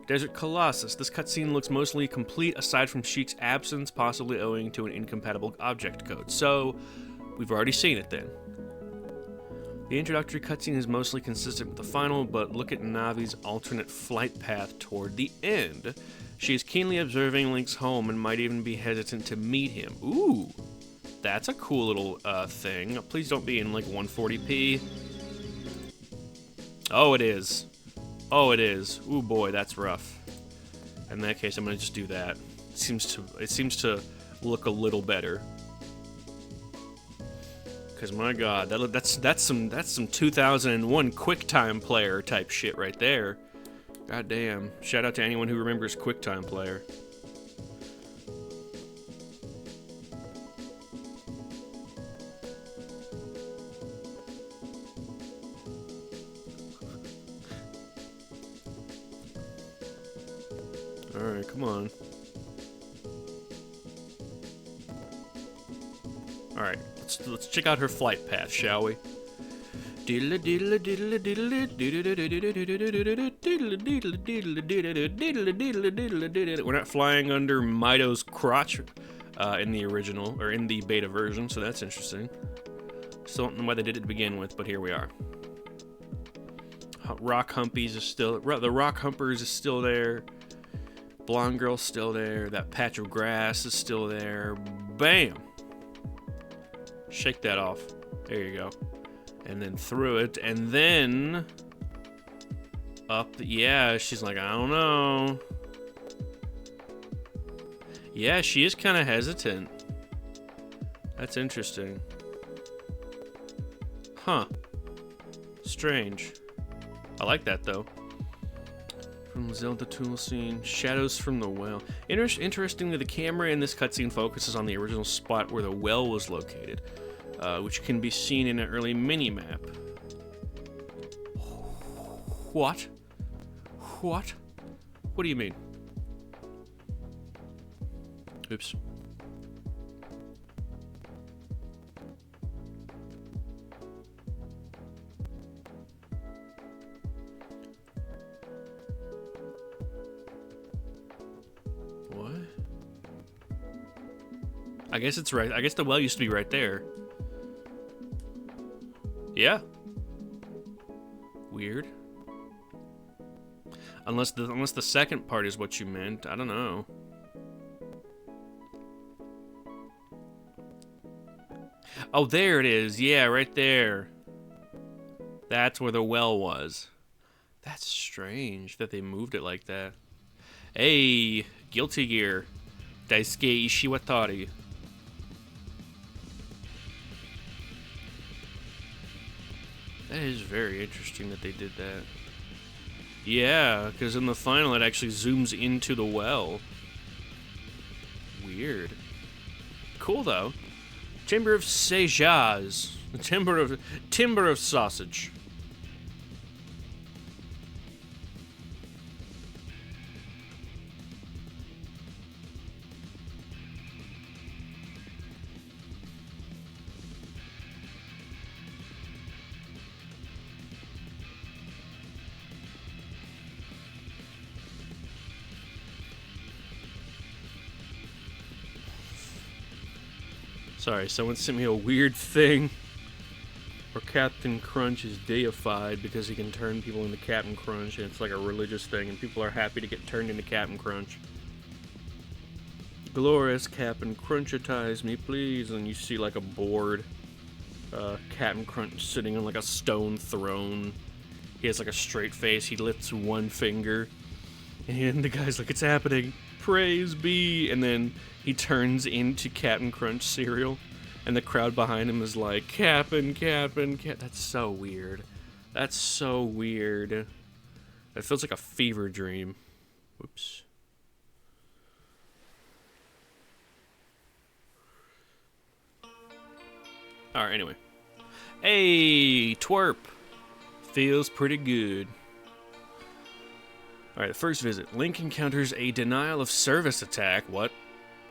Desert Colossus. This cutscene looks mostly complete aside from Sheik's absence, possibly owing to an incompatible object code. So, we've already seen it then. The introductory cutscene is mostly consistent with the final, but look at Navi's alternate flight path toward the end. She is keenly observing Link's home and might even be hesitant to meet him. Ooh, that's a cool little thing. Please don't be in like 140p. Oh, it is. Oh, it is. Ooh, boy, that's rough. In that case, I'm gonna just do that. It seems to look a little better. Cause my God, that's some 2001 QuickTime Player type shit right there. God damn! Shout out to anyone who remembers QuickTime Player. All right, come on. All right. Let's check out her flight path, shall we? We're not flying under Mido's crotch in the original, or in the beta version, so that's interesting. Still don't know why they did it to begin with, but here we are. Rock Humpies is still... The Rock Humpers is still there. Blonde Girl's still there. That patch of grass is still there. Bam! Shake that off. There you go. And then through it, and then up. Yeah, she's like, I don't know. Yeah, she is kind of hesitant. That's interesting. Huh. Strange. I like that though. From Zelda tool scene, shadows from the well. Interestingly, the camera in this cutscene focuses on the original spot where the well was located, which can be seen in an early mini-map. What? What? What do you mean? Oops. What? I guess it's right. I guess the well used to be right there. Yeah. Weird. Unless the second part is what you meant. I don't know. Oh, there it is. Yeah, right there. That's where the well was. That's strange that they moved it like that. Hey, Guilty Gear. Daisuke Ishiwatari. That is very interesting that they did that. Yeah, because in the final it actually zooms into the well. Weird. Cool though. Timber of Sejaz. Timber of sausage. Sorry, someone sent me a weird thing where Captain Crunch is deified because he can turn people into Captain Crunch, and it's like a religious thing, and people are happy to get turned into Captain Crunch. Glorious Captain Crunchitize me, please. And you see like a bored Captain Crunch sitting on like a stone throne. He has like a straight face. He lifts one finger, and the guy's like, "It's happening. Praise be." And then he turns into Captain Crunch cereal, and the crowd behind him is like, Captain. That's so weird. That's so weird. It feels like a fever dream. Whoops. Alright, anyway. Hey, twerp. Feels pretty good. Alright, the first visit. Link encounters a denial of service attack. What?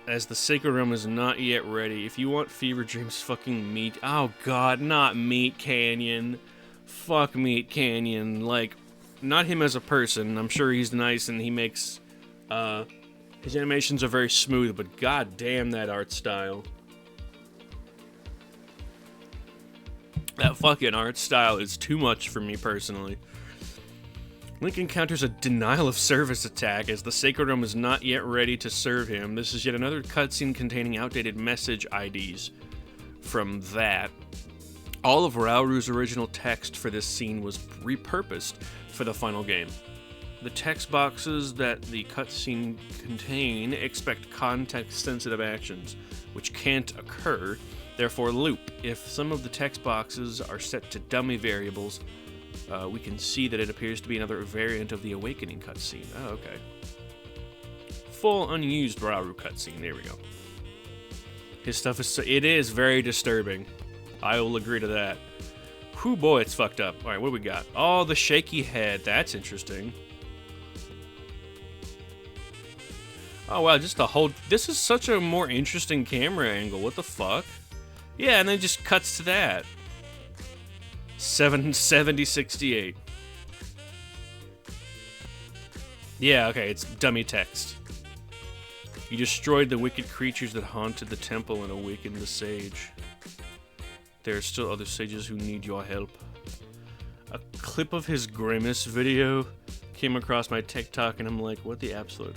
As the Sacred Realm is not yet ready. If you want Fever Dream's fucking meat... Oh god, not Meat Canyon. Fuck Meat Canyon. Like, not him as a person. I'm sure he's nice and he makes... his animations are very smooth, but god damn that art style. That fucking art style is too much for me personally. Link encounters a denial of service attack as the Sacred Realm is not yet ready to serve him. This is yet another cutscene containing outdated message IDs. From that, all of Rauru's original text for this scene was repurposed for the final game. The text boxes that the cutscene contain expect context-sensitive actions, which can't occur, therefore loop. If some of the text boxes are set to dummy variables, we can see that it appears to be another variant of the Awakening cutscene. Oh, okay. Full unused Rauru cutscene. There we go. His stuff is it is very disturbing. I will agree to that. Whew, boy, it's fucked up. All right, what do we got? Oh, the shaky head. That's interesting. Oh, wow, just the whole... This is such a more interesting camera angle. What the fuck? Yeah, and then it just cuts to that. 7068. Yeah, okay, it's dummy text. You destroyed the wicked creatures that haunted the temple and awakened the sage. There are still other sages who need your help. A clip of his Grimace video came across my TikTok, and I'm like, what the absolute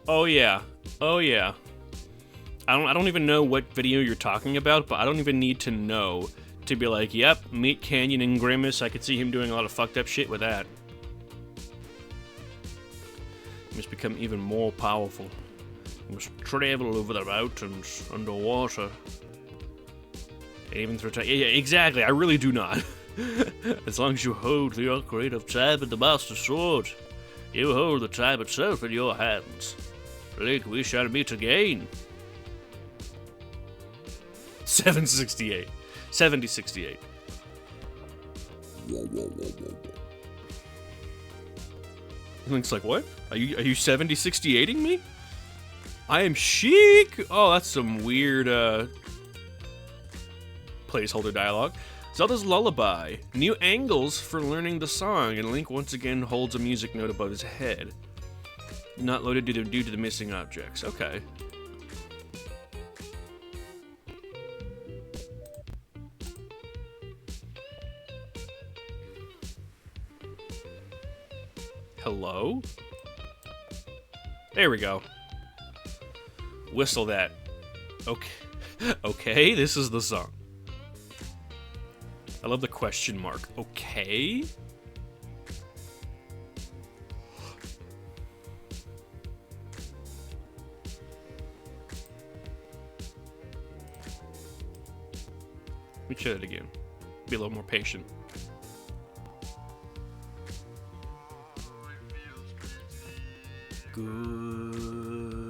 oh yeah. Oh yeah. I don't even know what video you're talking about, but I don't even need to know to be like, yep, Meat Canyon and Grimace, I could see him doing a lot of fucked up shit with that. He must become even more powerful. He must travel over the mountains, underwater. And even through time. Yeah, exactly, I really do not. As long as you hold the Ocarina of Time and the Master Sword, you hold the time itself in your hands. Link, we shall meet again. 768. 7068. Link's like, what? Are you 7068ing me? I am chic. Oh, that's some weird placeholder dialogue. Zelda's Lullaby. New angles for learning the song, and Link once again holds a music note above his head. Not loaded due to the missing objects. Okay. Hello? There we go. Whistle that. Okay. Okay, this is the song. I love the question mark. Okay? Let me try that again. Be a little more patient. good.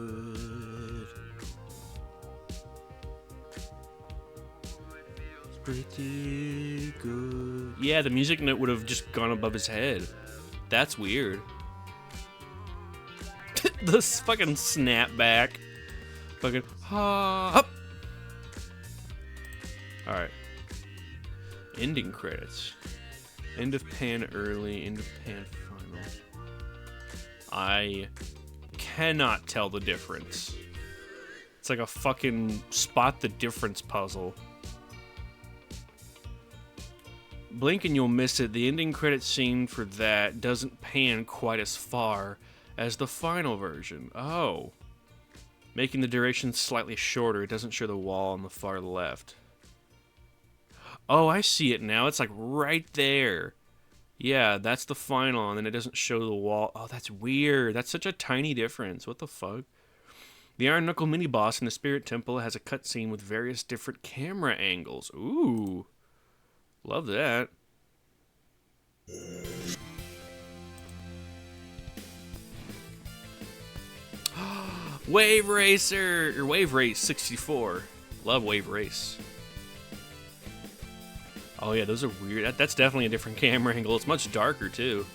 It's pretty good. Yeah, the music note would have just gone above his head. That's weird. This fucking snapback. Fucking hop. Alright. Ending credits. End of pan early, end of pan final. I cannot tell the difference. It's like a fucking spot the difference puzzle. Blink and you'll miss it. The ending credit scene for that doesn't pan quite as far as the final version. Oh. Making the duration slightly shorter. It doesn't show the wall on the far left. Oh, I see it now. It's like right there. Yeah, that's the final, and then it doesn't show the wall. Oh, that's weird. That's such a tiny difference. What the fuck? The Iron Knuckle mini-boss in the Spirit Temple has a cutscene with various different camera angles. Ooh. Love that. Wave Racer! Or Wave Race 64. Love Wave Race. Oh yeah, those are weird. That's definitely a different camera angle. It's much darker too.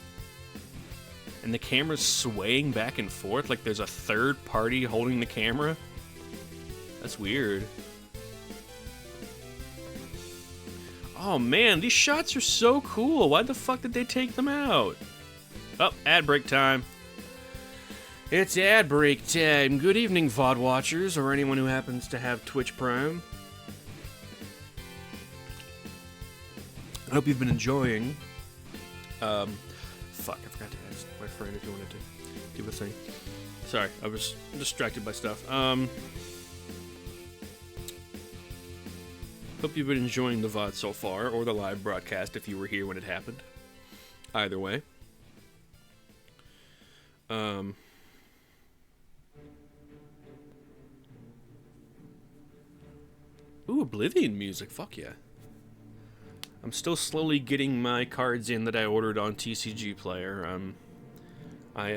And the camera's swaying back and forth like there's a third party holding the camera. That's weird. Oh man, these shots are so cool. Why the fuck did they take them out? Oh, ad break time. It's ad break time. Good evening, VOD watchers, or anyone who happens to have Twitch Prime. I hope you've been enjoying. Fuck, I forgot to ask my friend if he wanted to do a thing. Sorry, I was distracted by stuff. Hope you've been enjoying the VOD so far, or the live broadcast if you were here when it happened. Either way. Ooh, Oblivion music, fuck yeah. I'm still slowly getting my cards in that I ordered on TCG Player. I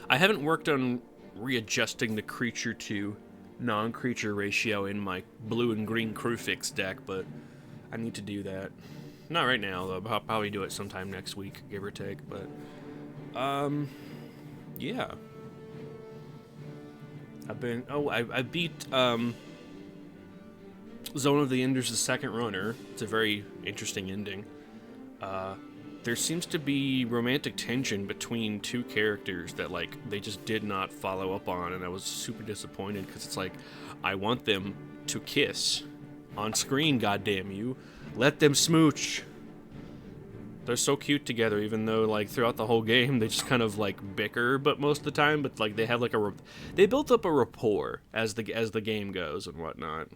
haven't worked on readjusting the creature to non-creature ratio in my blue and green Crewfix deck, but I need to do that. Not right now, though. I'll probably do it sometime next week, give or take, but... yeah. I've been... Oh, I beat, Zone of the Enders, the second runner. It's a very interesting ending. There seems to be romantic tension between two characters that, like, they just did not follow up on, and I was super disappointed, because it's like, I want them to kiss on screen, goddamn you. Let them smooch. They're so cute together, even though, like, throughout the whole game, they just kind of, like, bicker, but most of the time, but, like, they have, like, they built up a rapport as the game goes and whatnot.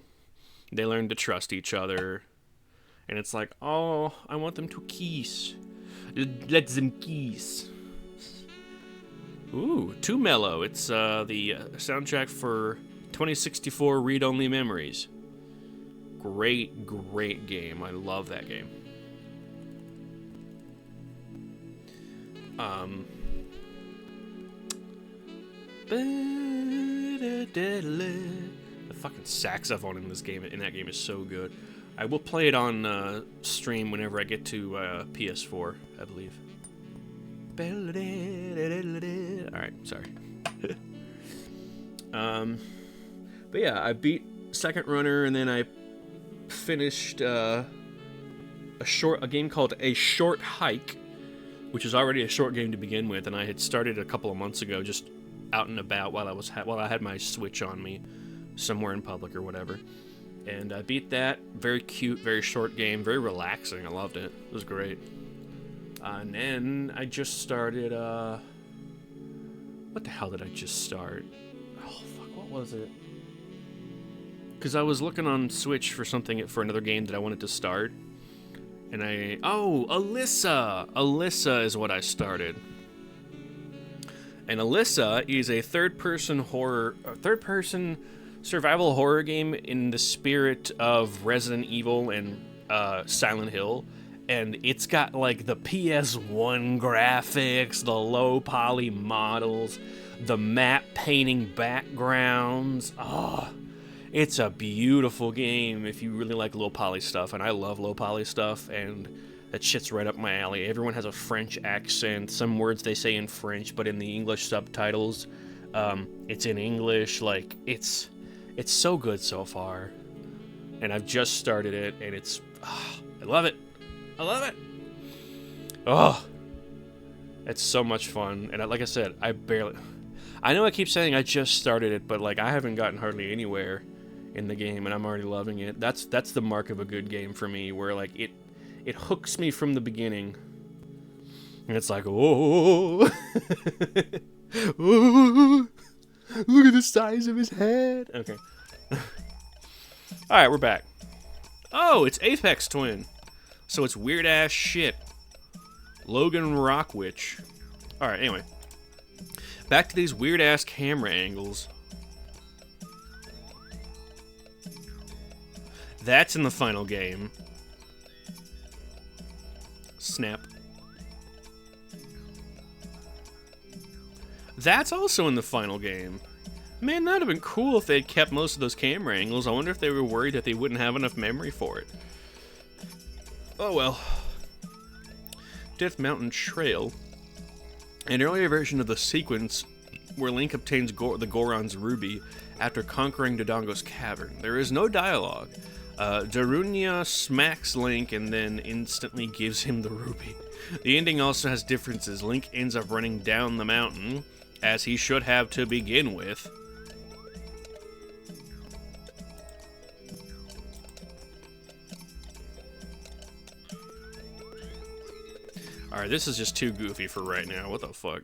They learn to trust each other, and it's like, oh, I want them to kiss. Let them kiss. Ooh, too mellow. It's the soundtrack for 2064 Read-Only Memories. Great, great game. I love that game. The fucking saxophone in that game is so good. I will play it on stream whenever I get to PS4, I believe. Alright, sorry. But yeah, I beat Second Runner, and then I finished a game called A Short Hike, which is already a short game to begin with, and I had started a couple of months ago, just out and about while I had my Switch on me, somewhere in public or whatever. And I beat that. Very cute, very short game, very relaxing. I loved it. It was great. And then I just started, what the hell did I just start? Oh, fuck, what was it? Because I was looking on Switch for another game that I wanted to start. And Alyssa! Alyssa is what I started. And Alyssa is a third-person survival horror game in the spirit of Resident Evil and Silent Hill. and it's got like the PS1 graphics, the low poly models, the matte painting backgrounds. Oh, it's a beautiful game if you really like low poly stuff, and I love low poly stuff, and that shit's right up my alley. Everyone has a French accent. Some words they say in French, but in the English subtitles, it's in English. Like, it's so good so far. And I've just started it, and it's... I love it. I love it. Oh, it's so much fun. And like I said, I know I keep saying I just started it, but like I haven't gotten hardly anywhere in the game, and I'm already loving it. That's the mark of a good game for me, where like it hooks me from the beginning, and it's like, oh, oh, look at the size of his head. Okay. All right, we're back. Oh, it's Apex Twin. So it's weird ass shit. Logan Rockwitch. All right, anyway. Back to these weird ass camera angles. That's in the final game. Snap. That's also in the final game. Man, that'd have been cool if they'd kept most of those camera angles. I wonder if they were worried that they wouldn't have enough memory for it. Oh well. Death Mountain Trail. An earlier version of the sequence where Link obtains the Goron's ruby after conquering Dodongo's cavern. There is no dialogue. Darunia smacks Link and then instantly gives him the ruby. The ending also has differences. Link ends up running down the mountain, as he should have to begin with. Alright, this is just too goofy for right now. What the fuck?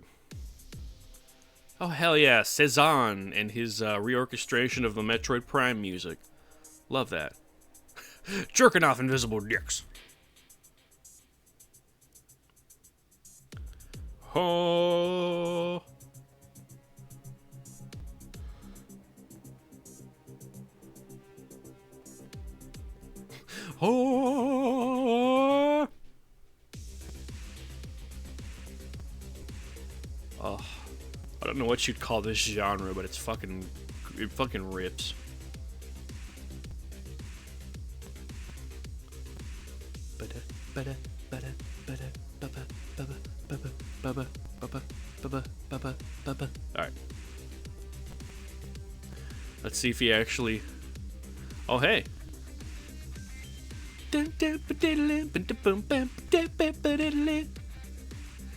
Oh, hell yeah. Cezanne and his reorchestration of the Metroid Prime music. Love that. Jerking off invisible dicks. Oh. Oh. Oh. I don't know what you'd call this genre, but it fucking rips. Alright. Let's see if he actually... Oh, hey.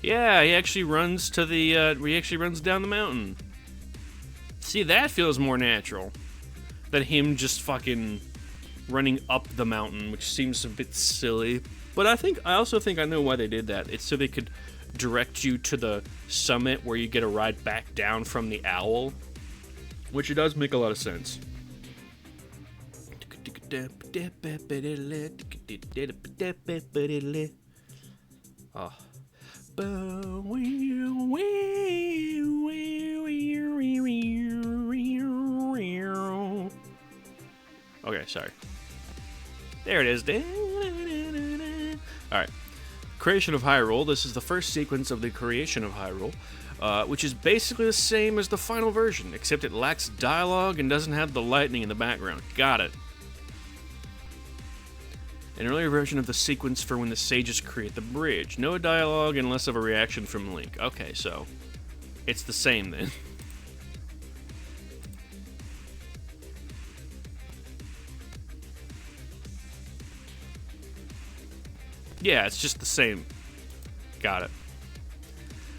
Yeah, he actually runs to the, he actually runs down the mountain. See, that feels more natural than him just fucking running up the mountain, which seems a bit silly. But I also think I know why they did that. It's so they could direct you to the summit where you get a ride back down from the owl, which it does make a lot of sense. Oh. Okay, sorry. There it is. Alright. Creation of Hyrule. This is the first sequence of the creation of Hyrule, which is basically the same as the final version, except it lacks dialogue and doesn't have the lightning in the background. Got it. An earlier version of the sequence for when the sages create the bridge. No dialogue and less of a reaction from Link. Okay, so it's the same then. Yeah, it's just the same. Got it.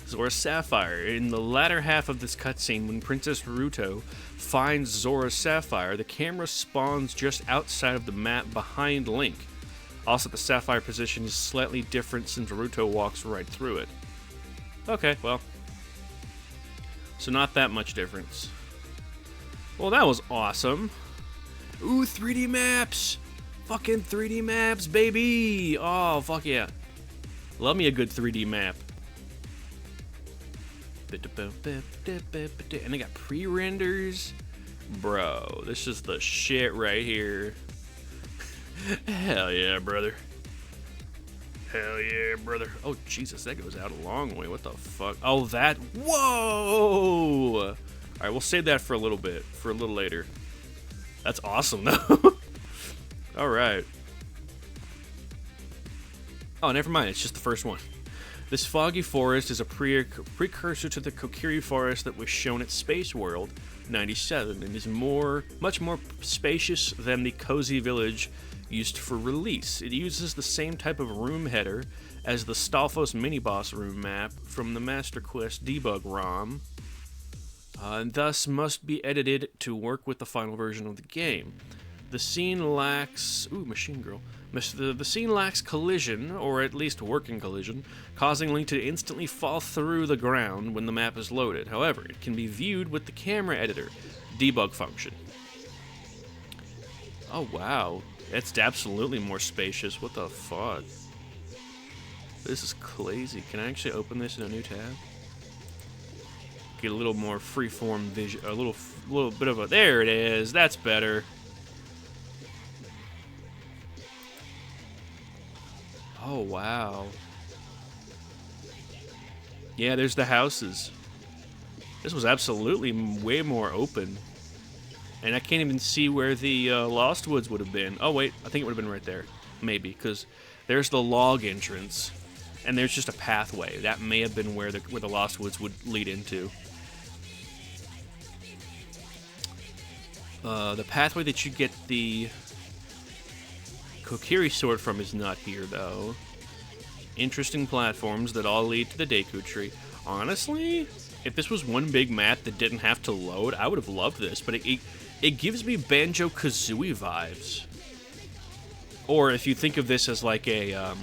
Zora's Sapphire. In the latter half of this cutscene, when Princess Ruto finds Zora's Sapphire, the camera spawns just outside of the map behind Link. Also, the Sapphire position is slightly different since Ruto walks right through it. Okay, well. So not that much difference. Well, that was awesome. Ooh, 3D maps! Fucking 3D maps, baby! Oh, fuck yeah. Love me a good 3D map. And they got pre-renders. Bro, this is the shit right here. Hell yeah, brother. Hell yeah, brother. Oh, Jesus, that goes out a long way. What the fuck? Oh, that... Whoa! All right, we'll save that for a little bit, for a little later. That's awesome, though. All right. Oh, never mind. It's just the first one. This foggy forest is a precursor to the Kokiri forest that was shown at Space World 97 and is much more spacious than the cozy village used for release. It uses the same type of room header as the Stalfos mini-boss room map from the Master Quest debug ROM, and thus must be edited to work with the final version of the game. The scene lacks... Ooh, Machine Girl. The scene lacks collision, or at least working collision, causing Link to instantly fall through the ground when the map is loaded. However, it can be viewed with the camera editor debug function. Oh, wow. It's absolutely more spacious. What the fuck? This is crazy. Can I actually open this in a new tab? Get a little more freeform vision. A little bit of a... There it is. That's better. Oh, wow. Yeah, there's the houses. This was absolutely way more open. And I can't even see where the Lost Woods would have been. Oh, wait. I think it would have been right there. Maybe, because there's the log entrance. And there's just a pathway. That may have been where the Lost Woods would lead into. The pathway that you get the Kokiri sword from is not here, though. Interesting platforms that all lead to the Deku Tree. Honestly, if this was one big map that didn't have to load, I would have loved this, but it gives me Banjo-Kazooie vibes. Or if you think of this as like a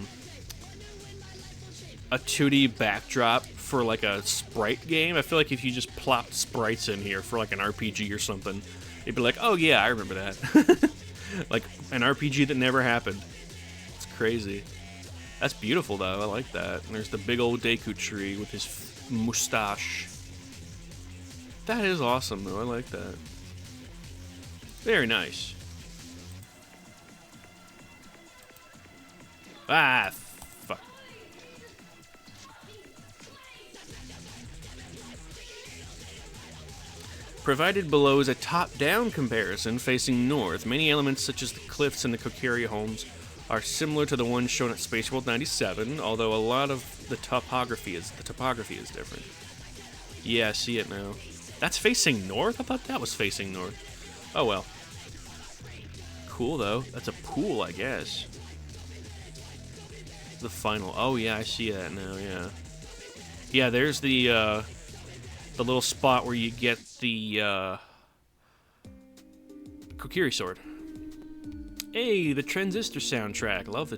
2D backdrop for like a sprite game, I feel like if you just plopped sprites in here for like an RPG or something, it'd be like, oh yeah, I remember that. Like an RPG that never happened. It's crazy. That's beautiful though, I like that. And there's the big old Deku Tree with his mustache. That is awesome though, I like that. Very nice. Ah, fuck. Provided below is a top-down comparison facing north. Many elements such as the cliffs and the Kokiri homes are similar to the ones shown at Space World 97, although a lot of the topography is different. Yeah, I see it now. That's facing north? I thought that was facing north. Oh well. Cool though. That's a pool, I guess. The final. Oh yeah, I see that now. Yeah. Yeah, there's the little spot where you get the Kokiri sword. Hey, the Transistor soundtrack. I love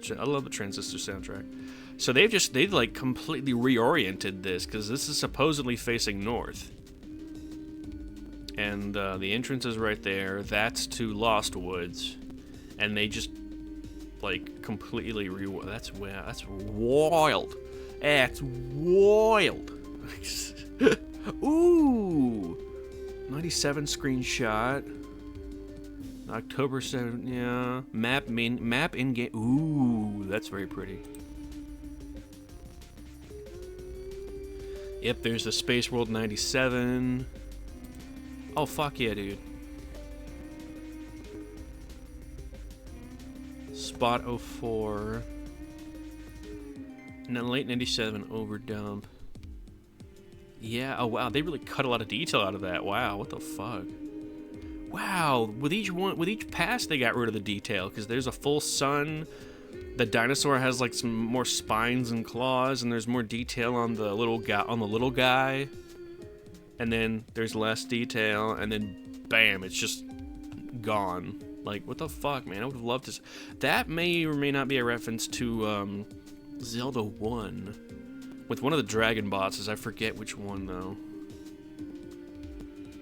the Transistor soundtrack. So they've like completely reoriented this because this is supposedly facing north. And the entrance is right there. That's to Lost Woods. And they just like completely that's wild. That's wild. Ooh. 97 screenshot. October 7th, yeah. Map in game. Ooh, that's very pretty. Yep, there's the Space World 97. Oh, fuck yeah, dude. Spot 04. And then late 97 overdump. Yeah, oh wow, they really cut a lot of detail out of that. Wow, what the fuck? Wow, with each pass they got rid of the detail because there's a full sun. The dinosaur has like some more spines and claws, and there's more detail on the little guy. And then there's less detail, and then bam, it's just gone. Like, what the fuck, man? I would have loved this. That may or may not be a reference to Zelda 1 with one of the dragon bosses. I forget which one though.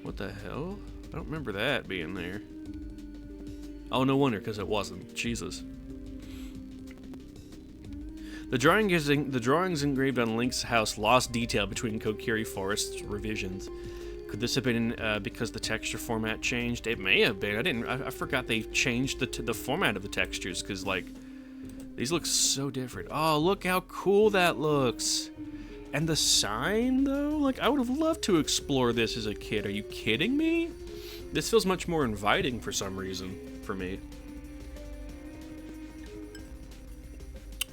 What the hell? I don't remember that being there. Oh, no wonder, because it wasn't. Jesus. The drawings engraved on Link's house lost detail between Kokiri Forest's revisions. Could this have been because the texture format changed? It may have been. I forgot they changed the format of the textures, because like These look so different. Oh, look how cool that looks. And the sign, though? Like, I would have loved to explore this as a kid. Are you kidding me? This feels much more inviting for some reason, for me.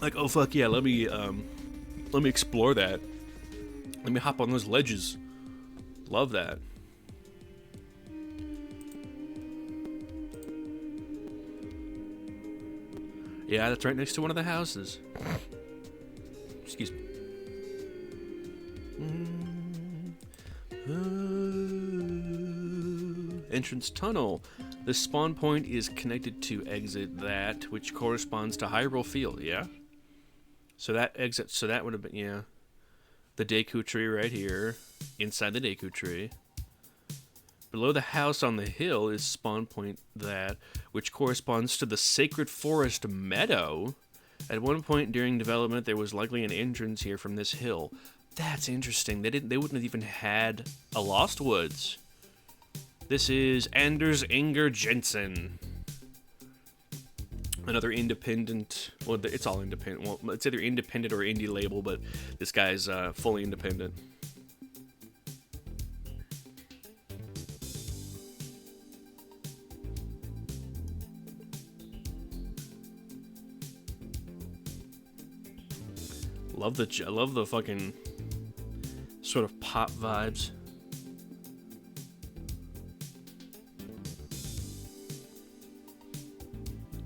Like, oh, fuck yeah, let me explore that. Let me hop on those ledges. Love that. Yeah, that's right next to one of the houses. Excuse me. Entrance tunnel. The spawn point is connected to exit that, which corresponds to Hyrule Field, yeah? So that exit, so that would have been, yeah. The Deku tree right here, inside the Deku tree. Below the house on the hill is spawn point that, which corresponds to the Sacred Forest Meadow. At one point during development, there was likely an entrance here from this hill. That's interesting. They wouldn't have even had a Lost Woods. This is Anders Inger Jensen. Another independent, well, it's all independent. Well, it's either independent or indie label, but this guy's fully independent. I love the fucking sort of pop vibes.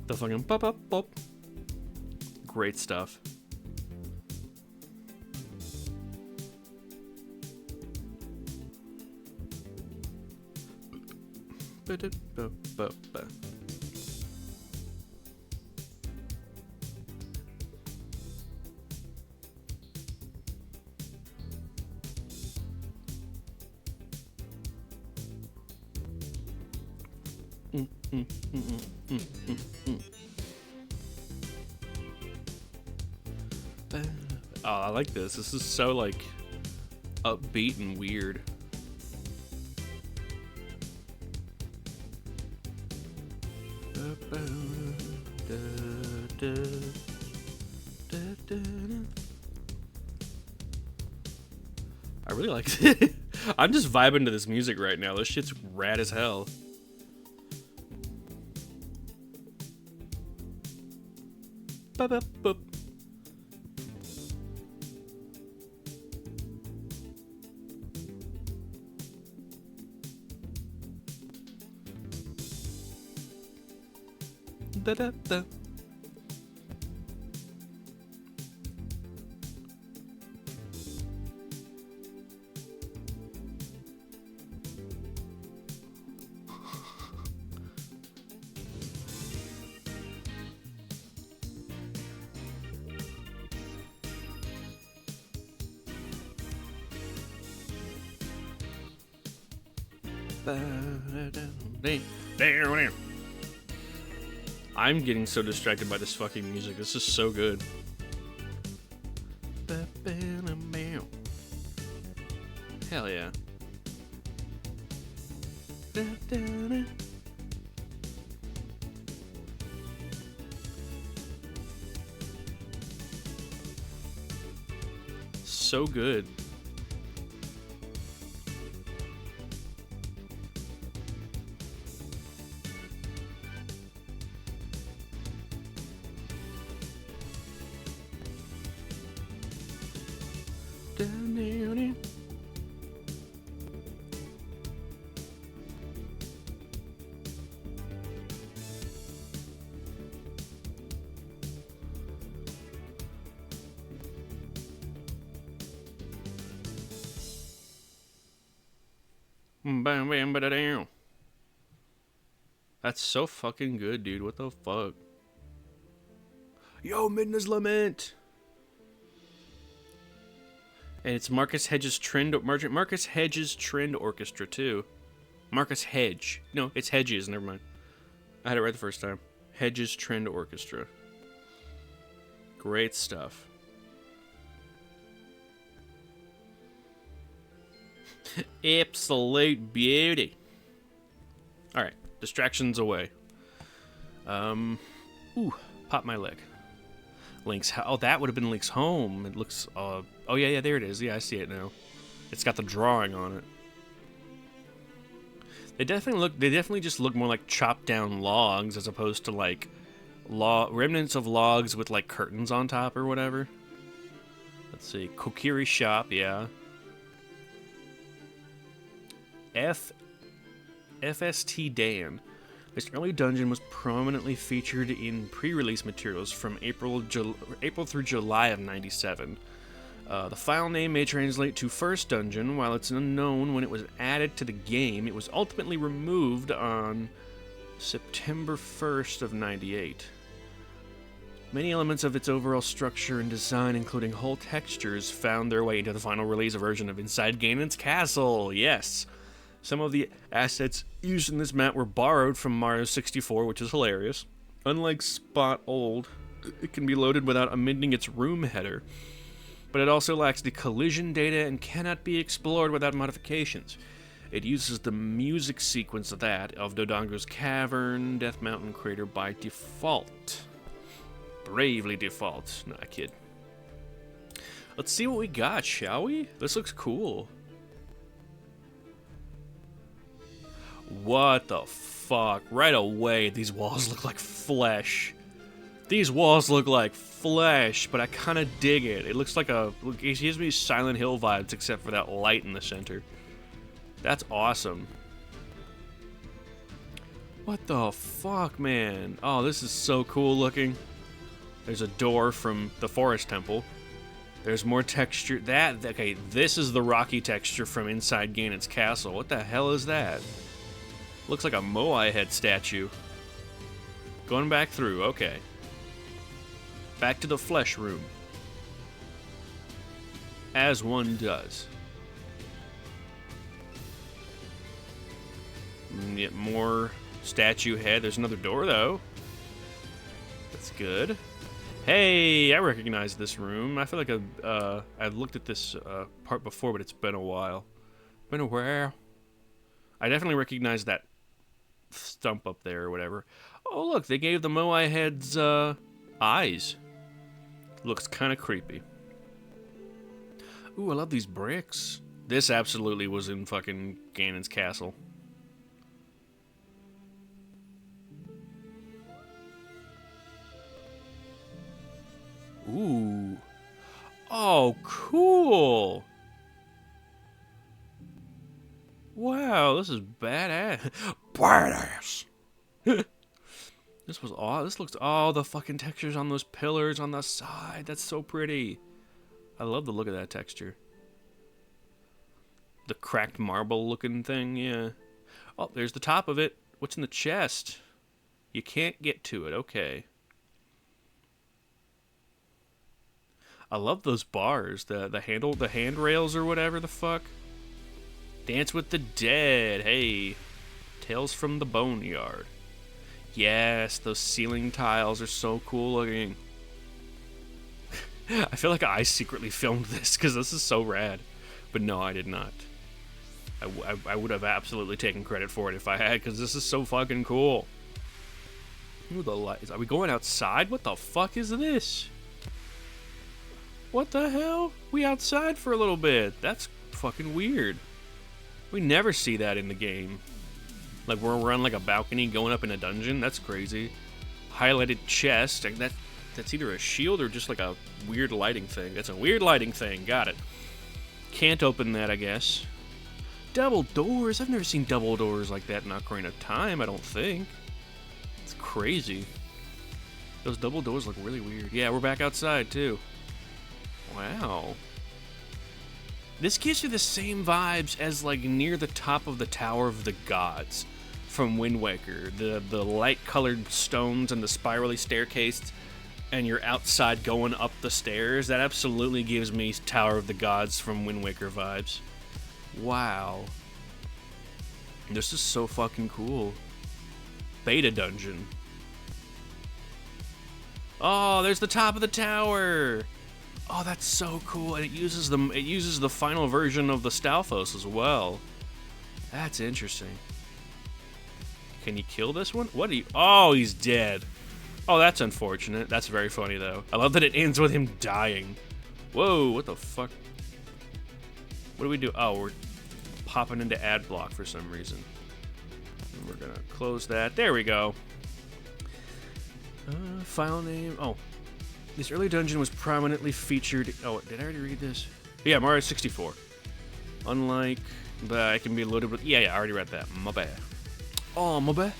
The fucking pop pop pop. Great stuff. Oh, I like this. This is so, like, upbeat and weird. I really like it. I'm just vibing to this music right now. This shit's rad as hell. Bup, bup, bup. Da, da, da. I'm getting so distracted by this fucking music. This is so good. Hell yeah. So good. That's so fucking good, dude. What the fuck? Yo, Midna's Lament. And it's Marcus Hedges Trend Orchestra too. Marcus Hedge. No, it's Hedges. Never mind. I had it right the first time. Hedges Trend Orchestra. Great stuff. Absolute beauty. All right, distractions away. Ooh, pop my leg. Oh, that would have been Link's home. It looks, oh yeah, there it is. Yeah, I see it now. It's got the drawing on it. They definitely just look more like chopped down logs as opposed to like remnants of logs with like curtains on top or whatever. Let's see, Kokiri shop, yeah. FST Dan. This early dungeon was prominently featured in pre-release materials from April through July of '97. The file name may translate to First Dungeon. While it's unknown when it was added to the game, it was ultimately removed on September 1st of '98. Many elements of its overall structure and design, including whole textures, found their way into the final release version of Inside Ganon's Castle. Yes! Some of the assets used in this map were borrowed from Mario 64, which is hilarious. Unlike Spot Old, it can be loaded without amending its room header, but it also lacks the collision data and cannot be explored without modifications. It uses the music sequence of Dodongo's Cavern, Death Mountain Crater by default. Bravely default. Nah, kid. Let's see what we got, shall we? This looks cool. What the fuck? Right away, these walls look like flesh. These walls look like flesh, but I kind of dig it. It looks like it gives me Silent Hill vibes, except for that light in the center. That's awesome. What the fuck, man? Oh, this is so cool looking. There's a door from the Forest Temple. There's more texture. Okay, this is the rocky texture from inside Ganon's castle. What the hell is that? Looks like a Moai head statue. Going back through, okay. Back to the flesh room. As one does. Get more statue head. There's another door, though. That's good. Hey, I recognize this room. I feel like I've looked at this part before, but it's been a while. Been a while. I definitely recognize that stump up there or whatever. Oh, look, they gave the Moai heads eyes. Looks kind of creepy. Ooh, I love these bricks. This absolutely was in fucking Ganon's castle. Ooh. Oh, cool. Wow, this is badass. Badass. This was all. This looks all the fucking textures on those pillars on the side. That's so pretty. I love the look of that texture. The cracked marble looking thing, yeah. Oh, there's the top of it. What's in the chest? You can't get to it. Okay. I love those bars. The handrails or whatever the fuck. Dance with the Dead. Hey. Tales from the Boneyard. Yes, those ceiling tiles are so cool looking. I feel like I secretly filmed this because this is so rad. But no, I did not. I would have absolutely taken credit for it if I had, because this is so fucking cool. Ooh, the lights. Are we going outside? What the fuck is this? What the hell? We outside for a little bit. That's fucking weird. We never see that in the game. Like, we're on like a balcony going up in a dungeon. That's crazy. Highlighted chest. That's either a shield or just like a weird lighting thing. That's a weird lighting thing. Got it. Can't open that, I guess. Double doors. I've never seen double doors like that in Ocarina of Time, I don't think. It's crazy. Those double doors look really weird. Yeah, we're back outside, too. Wow. This gives you the same vibes as, like, near the top of the Tower of the Gods from Wind Waker. The light-colored stones and the spirally staircase, and you're outside going up the stairs. That absolutely gives me Tower of the Gods from Wind Waker vibes. Wow. This is so fucking cool. Beta dungeon. Oh, there's the top of the tower! Oh, that's so cool, and it uses the final version of the Stalfos as well. That's interesting. Can you kill this one? What are you? Oh, he's dead. Oh, that's unfortunate. That's very funny, though. I love that it ends with him dying. Whoa, what the fuck? What do we do? Oh, we're popping into ad block for some reason. And we're gonna close that. There we go. File name. Oh, this early dungeon was prominently featured. Oh, did I already read this? Yeah, Mario 64. Unlike, but it can be loaded with. Yeah, I already read that. My bad. Oh, my bad.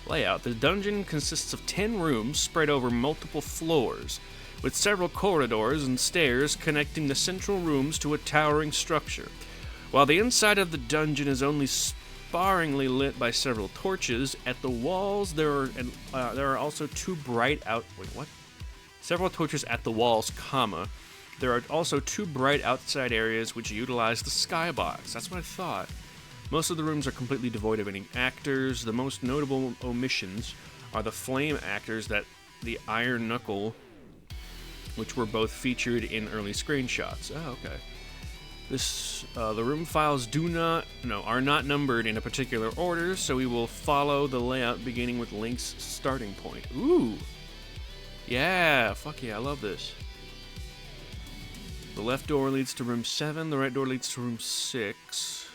Layout. The dungeon consists of 10 rooms spread over multiple floors, with several corridors and stairs connecting the central rooms to a towering structure. While the inside of the dungeon is only sparingly lit by several torches, at the walls there are also two bright Several torches at the walls, comma. There are also two bright outside areas which utilize the skybox. That's what I thought. Most of the rooms are completely devoid of any actors. The most notable omissions are the flame actors that the Iron Knuckle, which were both featured in early screenshots. Oh, okay. The room files are not numbered in a particular order, so we will follow the layout beginning with Link's starting point. Ooh. Yeah, fuck yeah, I love this. The left door leads to room 7, the right door leads to room 6.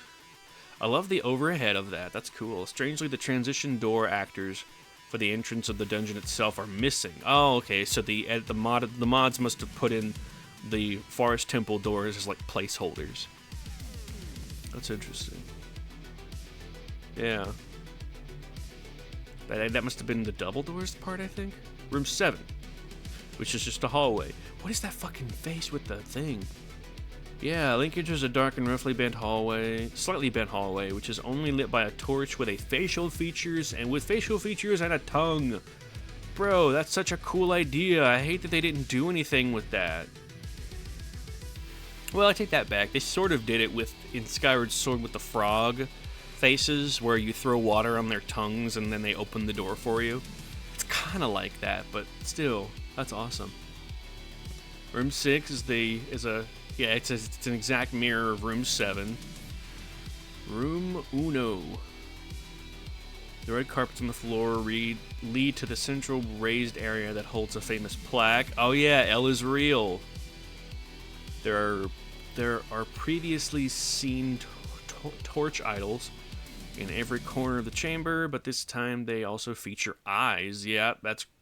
I love the overhead of that. That's cool. Strangely, the transition door actors for the entrance of the dungeon itself are missing. Oh, okay. So the mods must have put in the Forest Temple doors as like placeholders. That's interesting. Yeah. That must have been the double doors part, I think. Room 7, which is just a hallway. What is that fucking face with the thing? Yeah, Link enters a dark and slightly bent hallway, which is only lit by a torch with facial features and a tongue. Bro, that's such a cool idea. I hate that they didn't do anything with that. Well, I take that back. They sort of did it in Skyward Sword with the frog faces, where you throw water on their tongues and then they open the door for you. It's kind of like that, but still, that's awesome. Room 6 it's an exact mirror of room 7. Room Uno. The red carpets on the floor lead to the central raised area that holds a famous plaque. Oh yeah, L is real. There are previously seen torch idols in every corner of the chamber, but this time they also feature eyes. Yeah,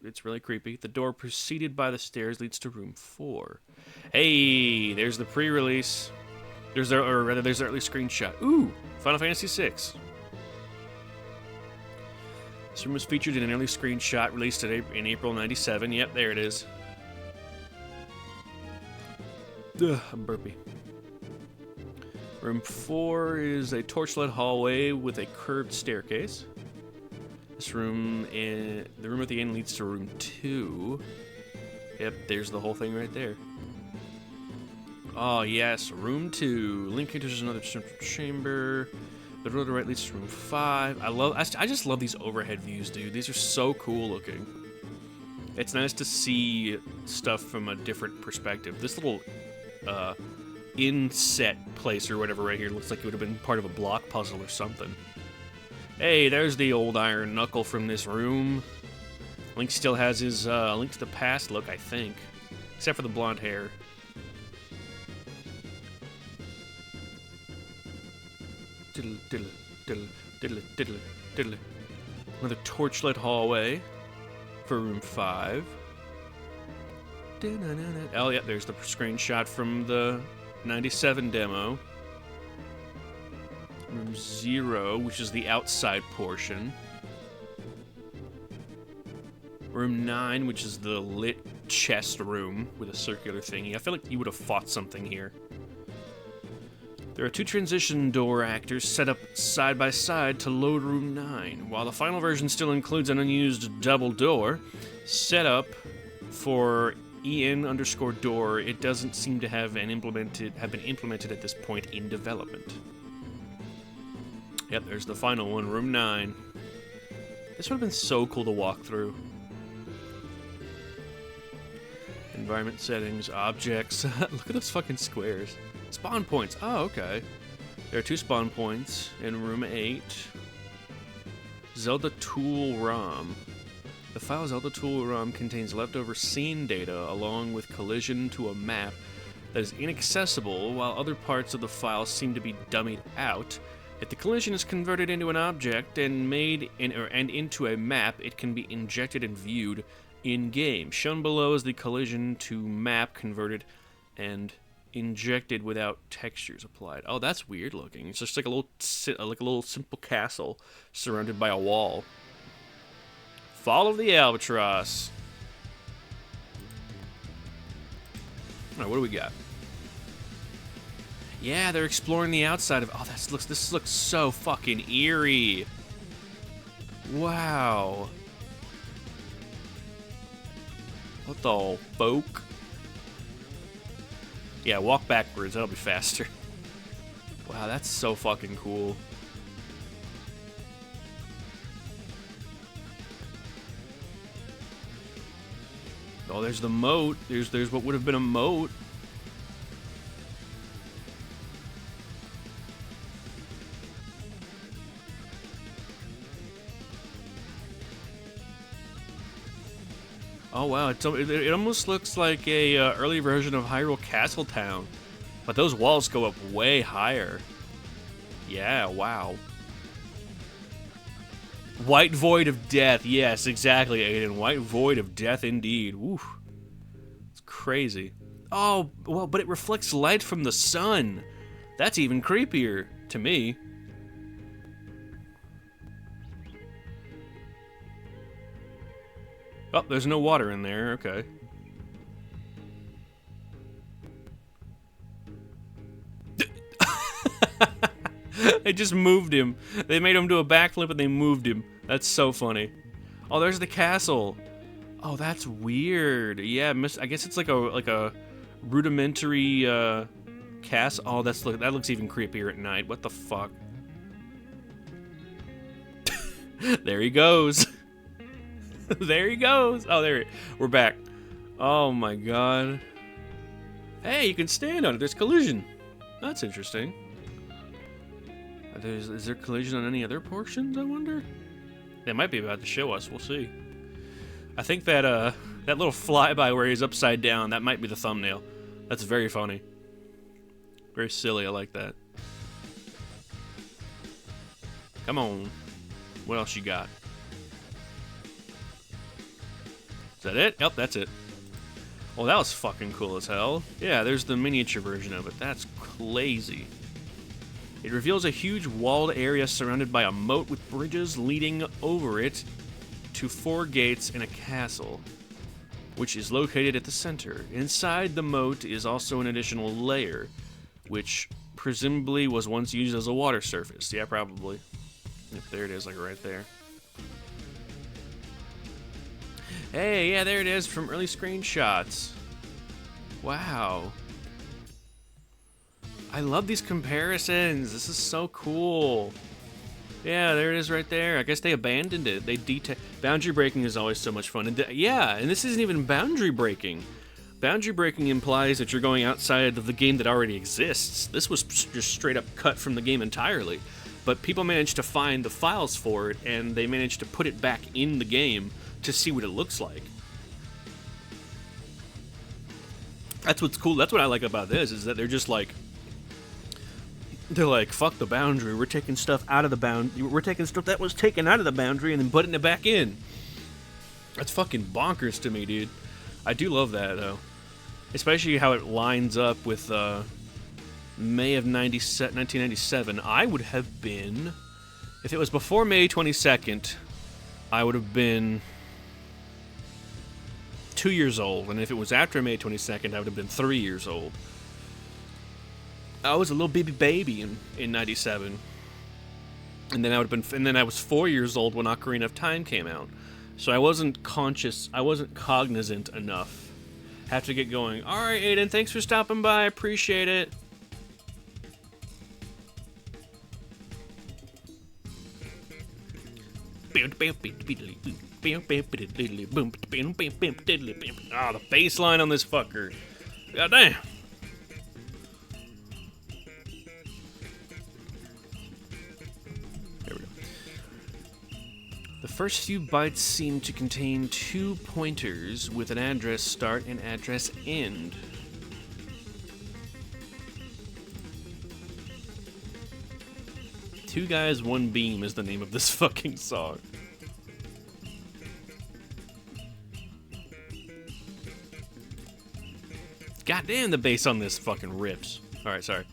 it's really creepy. The door preceded by the stairs leads to room 4. Hey, there's the pre-release. There's their early screenshot. Ooh, Final Fantasy VI. This room was featured in an early screenshot released in April '97. Yep, there it is. Ugh, I'm burpy. Room 4 is a torchlit hallway with a curved staircase. The room at the end leads to room 2. Yep, there's the whole thing right there. Oh yes, room 2. Link enters another central chamber. The door to the right leads to room 5. I just love these overhead views, dude. These are so cool looking. It's nice to see stuff from a different perspective. This little inset place or whatever right here looks like it would have been part of a block puzzle or something. Hey, there's the old Iron Knuckle from this room. Link still has his Link to the Past look, I think. Except for the blonde hair. Diddle, diddle, diddle, diddle, diddle, diddle. Another torchlit hallway for room 5. Oh, yeah, there's the screenshot from the 97 demo. Room 0, which is the outside portion. Room 9, which is the lit chest room with a circular thingy. I feel like you would have fought something here. There are 2 transition door actors set up side by side to load room 9. While the final version still includes an unused double door set up for en_door, it doesn't seem to have been implemented at this point in development. Yep, there's the final one, room 9. This would have been so cool to walk through. Environment settings, objects. Look at those fucking squares. Spawn points. Oh, okay. There are 2 spawn points in room 8. Zelda Tool ROM. The file Zelda tool ROM contains leftover scene data along with collision to a map that is inaccessible, while other parts of the file seem to be dummied out. If the collision is converted into an object and made into a map, it can be injected and viewed in-game. Shown below is the collision to map converted and injected without textures applied. Oh, that's weird looking. It's just like a little simple castle surrounded by a wall. Follow the albatross. All right, what do we got? Yeah, they're exploring the outside of. Oh, this looks so fucking eerie. Wow. What the fuck? Yeah, walk backwards. That'll be faster. Wow, that's so fucking cool. Oh, there's the moat. There's what would have been a moat. Oh wow, it almost looks like a early version of Hyrule Castletown, but those walls go up way higher. Yeah, wow. White Void of Death, yes, exactly, Aiden. White Void of Death, indeed. Woo, it's crazy. Oh well, but it reflects light from the sun. That's even creepier to me. Oh, there's no water in there. Okay. They just moved him. They made him do a backflip and they moved him. That's so funny. Oh, there's the castle. Oh, that's weird. Yeah, I guess it's like a rudimentary castle. Oh, that looks even creepier at night. What the fuck? There he goes. There he goes. Oh, we're back. Oh my god. Hey, you can stand on it. There's collision. That's interesting. Is there collision on any other portions, I wonder? They might be about to show us. We'll see. I think that that little flyby where he's upside down, that might be the thumbnail. That's very funny. Very silly. I like that. Come on. What else you got? Is that it? Yep, that's it. Well, that was fucking cool as hell. Yeah, there's the miniature version of it. That's crazy. It reveals a huge walled area surrounded by a moat with bridges leading over it to 4 gates and a castle, which is located at the center. Inside the moat is also an additional layer, which presumably was once used as a water surface. Yeah, probably. Yep, there it is, like right there. Hey, yeah, there it is from early screenshots. Wow. I love these comparisons. This is so cool. Yeah, there it is right there. I guess they abandoned it. Boundary breaking is always so much fun. And yeah, and this isn't even boundary breaking. Boundary breaking implies that you're going outside of the game that already exists. This was just straight up cut from the game entirely. But people managed to find the files for it, and they managed to put it back in the game to see what it looks like. That's what's cool. That's what I like about this, is that they're just like, they're like, fuck the boundary. We're taking stuff out of the boundary. We're taking stuff that was taken out of the boundary and then putting it back in. That's fucking bonkers to me, dude. I do love that, though. Especially how it lines up with May of 1997. I would have been, if it was before May 22nd, I would have been 2 years old. And if it was after May 22nd, I would have been 3 years old. I was a little baby in 97. And then I was 4 years old when Ocarina of Time came out. So I wasn't cognizant enough. Have to get going. All right, Aiden, thanks for stopping by. Appreciate it. Oh, the bass line on this fucker. God damn. The first few bytes seem to contain 2 pointers with an address start and address end. Two Guys, One Beam is the name of this fucking song. Goddamn, the bass on this fucking rips. Alright, sorry.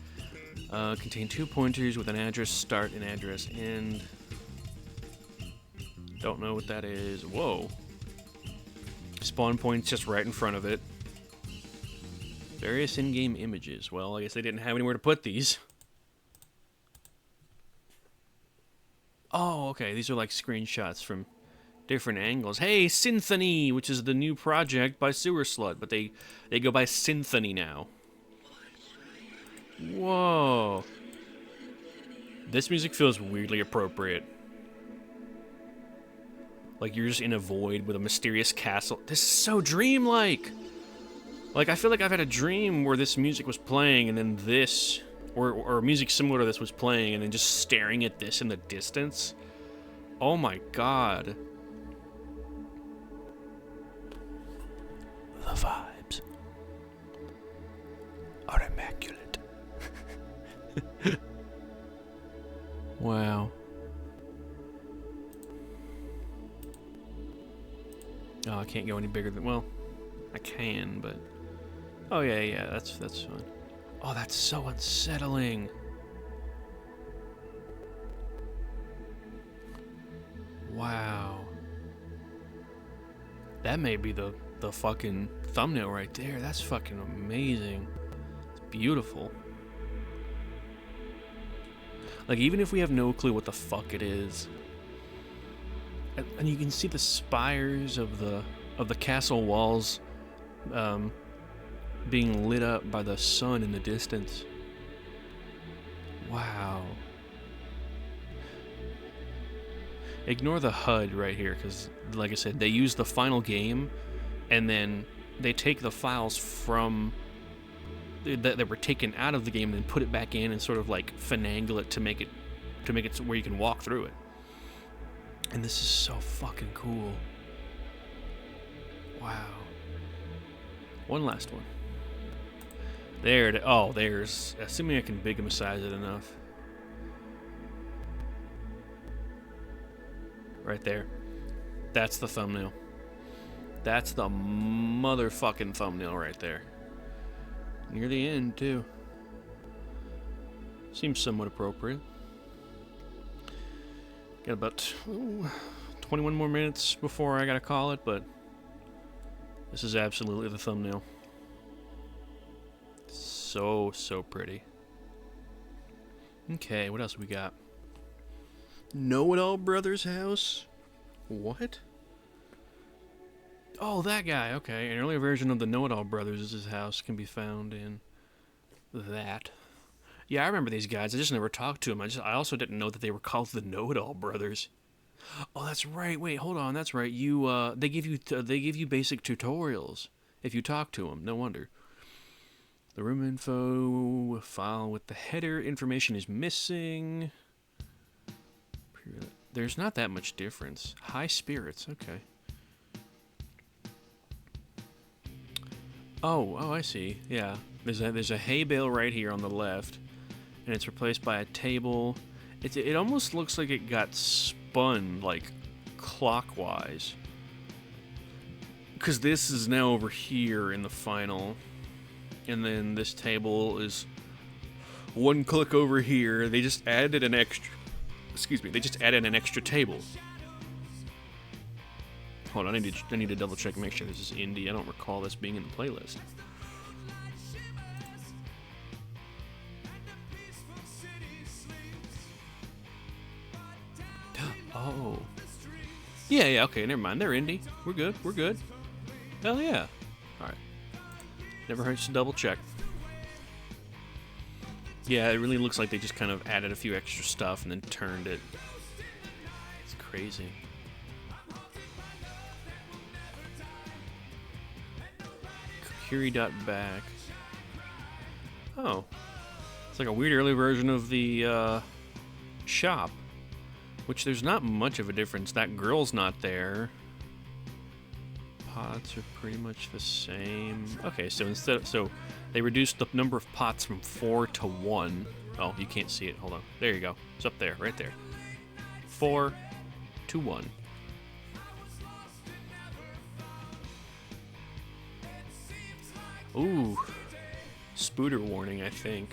Contain 2 pointers with an address start and address end. Don't know what that is. Whoa. Spawn point's just right in front of it. Various in-game images. Well, I guess they didn't have anywhere to put these. Oh, okay. These are like screenshots from different angles. Hey, Symphony, which is the new project by Sewer Slut, but they go by Symphony now. Whoa. This music feels weirdly appropriate. Like you're just in a void with a mysterious castle. This is so dreamlike. Like I feel like I've had a dream where this music was playing and then this, or music similar to this was playing and then just staring at this in the distance. Oh my god. The vibes are immaculate. Wow. Oh, I can't go any bigger than... Well, I can, but... Oh, yeah, that's fine. Oh, that's so unsettling. Wow. That may be the fucking thumbnail right there. That's fucking amazing. It's beautiful. Like, even if we have no clue what the fuck it is... And you can see the spires of the castle walls being lit up by the sun in the distance. Wow. Ignore the HUD right here, because, like I said, they use the final game, and then they take the files from that were taken out of the game and then put it back in and sort of like finagle it to make it so where you can walk through it. And this is so fucking cool. Wow. One last one. There it... Oh, there's... Assuming I can big and size it enough. Right there. That's the thumbnail. That's the motherfucking thumbnail right there. Near the end, too. Seems somewhat appropriate. Got about 21 more minutes before I gotta call it, but this is absolutely the thumbnail. So pretty. Okay, what else we got? Know-It-All Brothers house? What? Oh, that guy, okay. An earlier version of the Know-It-All Brothers' house can be found in that. Yeah, I remember these guys. I just never talked to them. I also didn't know that they were called the Know-It-All Brothers. Oh, that's right. Wait, hold on. That's right. They give you basic tutorials if you talk to them. No wonder. The room info file with the header information is missing. There's not that much difference. High spirits. Okay. Oh, I see. Yeah. There's a hay bale right here on the left. And it's replaced by a table. It almost looks like it got spun, like, clockwise. Because this is now over here in the final. And then this table is one click over here. They just added an extra... Excuse me, they just added an extra table. Hold on, I need to double check and make sure this is indie. I don't recall this being in the playlist. Oh. Yeah, okay, never mind. They're indie. We're good. Hell yeah. Alright. Never hurts to double check. Yeah, it really looks like they just kind of added a few extra stuff and then turned it. It's crazy. Curie.back. Oh. It's like a weird early version of the shop. Which there's not much of a difference. That girl's not there. Pots are pretty much the same. Okay, so so they reduced the number of pots from 4 to 1. Oh, you can't see it. Hold on. There you go. It's up there, right there. 4 to 1. Ooh. Spooter warning, I think.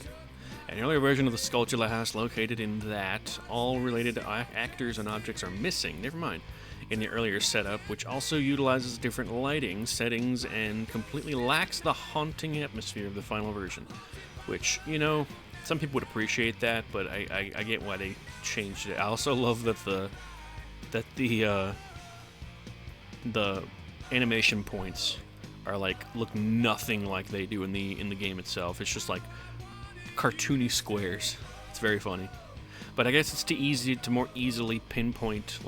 An earlier version of the Skulltula house located in that all related actors and objects are missing. Never mind. In the earlier setup, which also utilizes different lighting settings and completely lacks the haunting atmosphere of the final version. Which, you know, some people would appreciate that, but I get why they changed it. I also love that the animation points are look nothing like they do in the game itself. It's just like cartoony squares. It's very funny. But I guess it's to more easily pinpoint,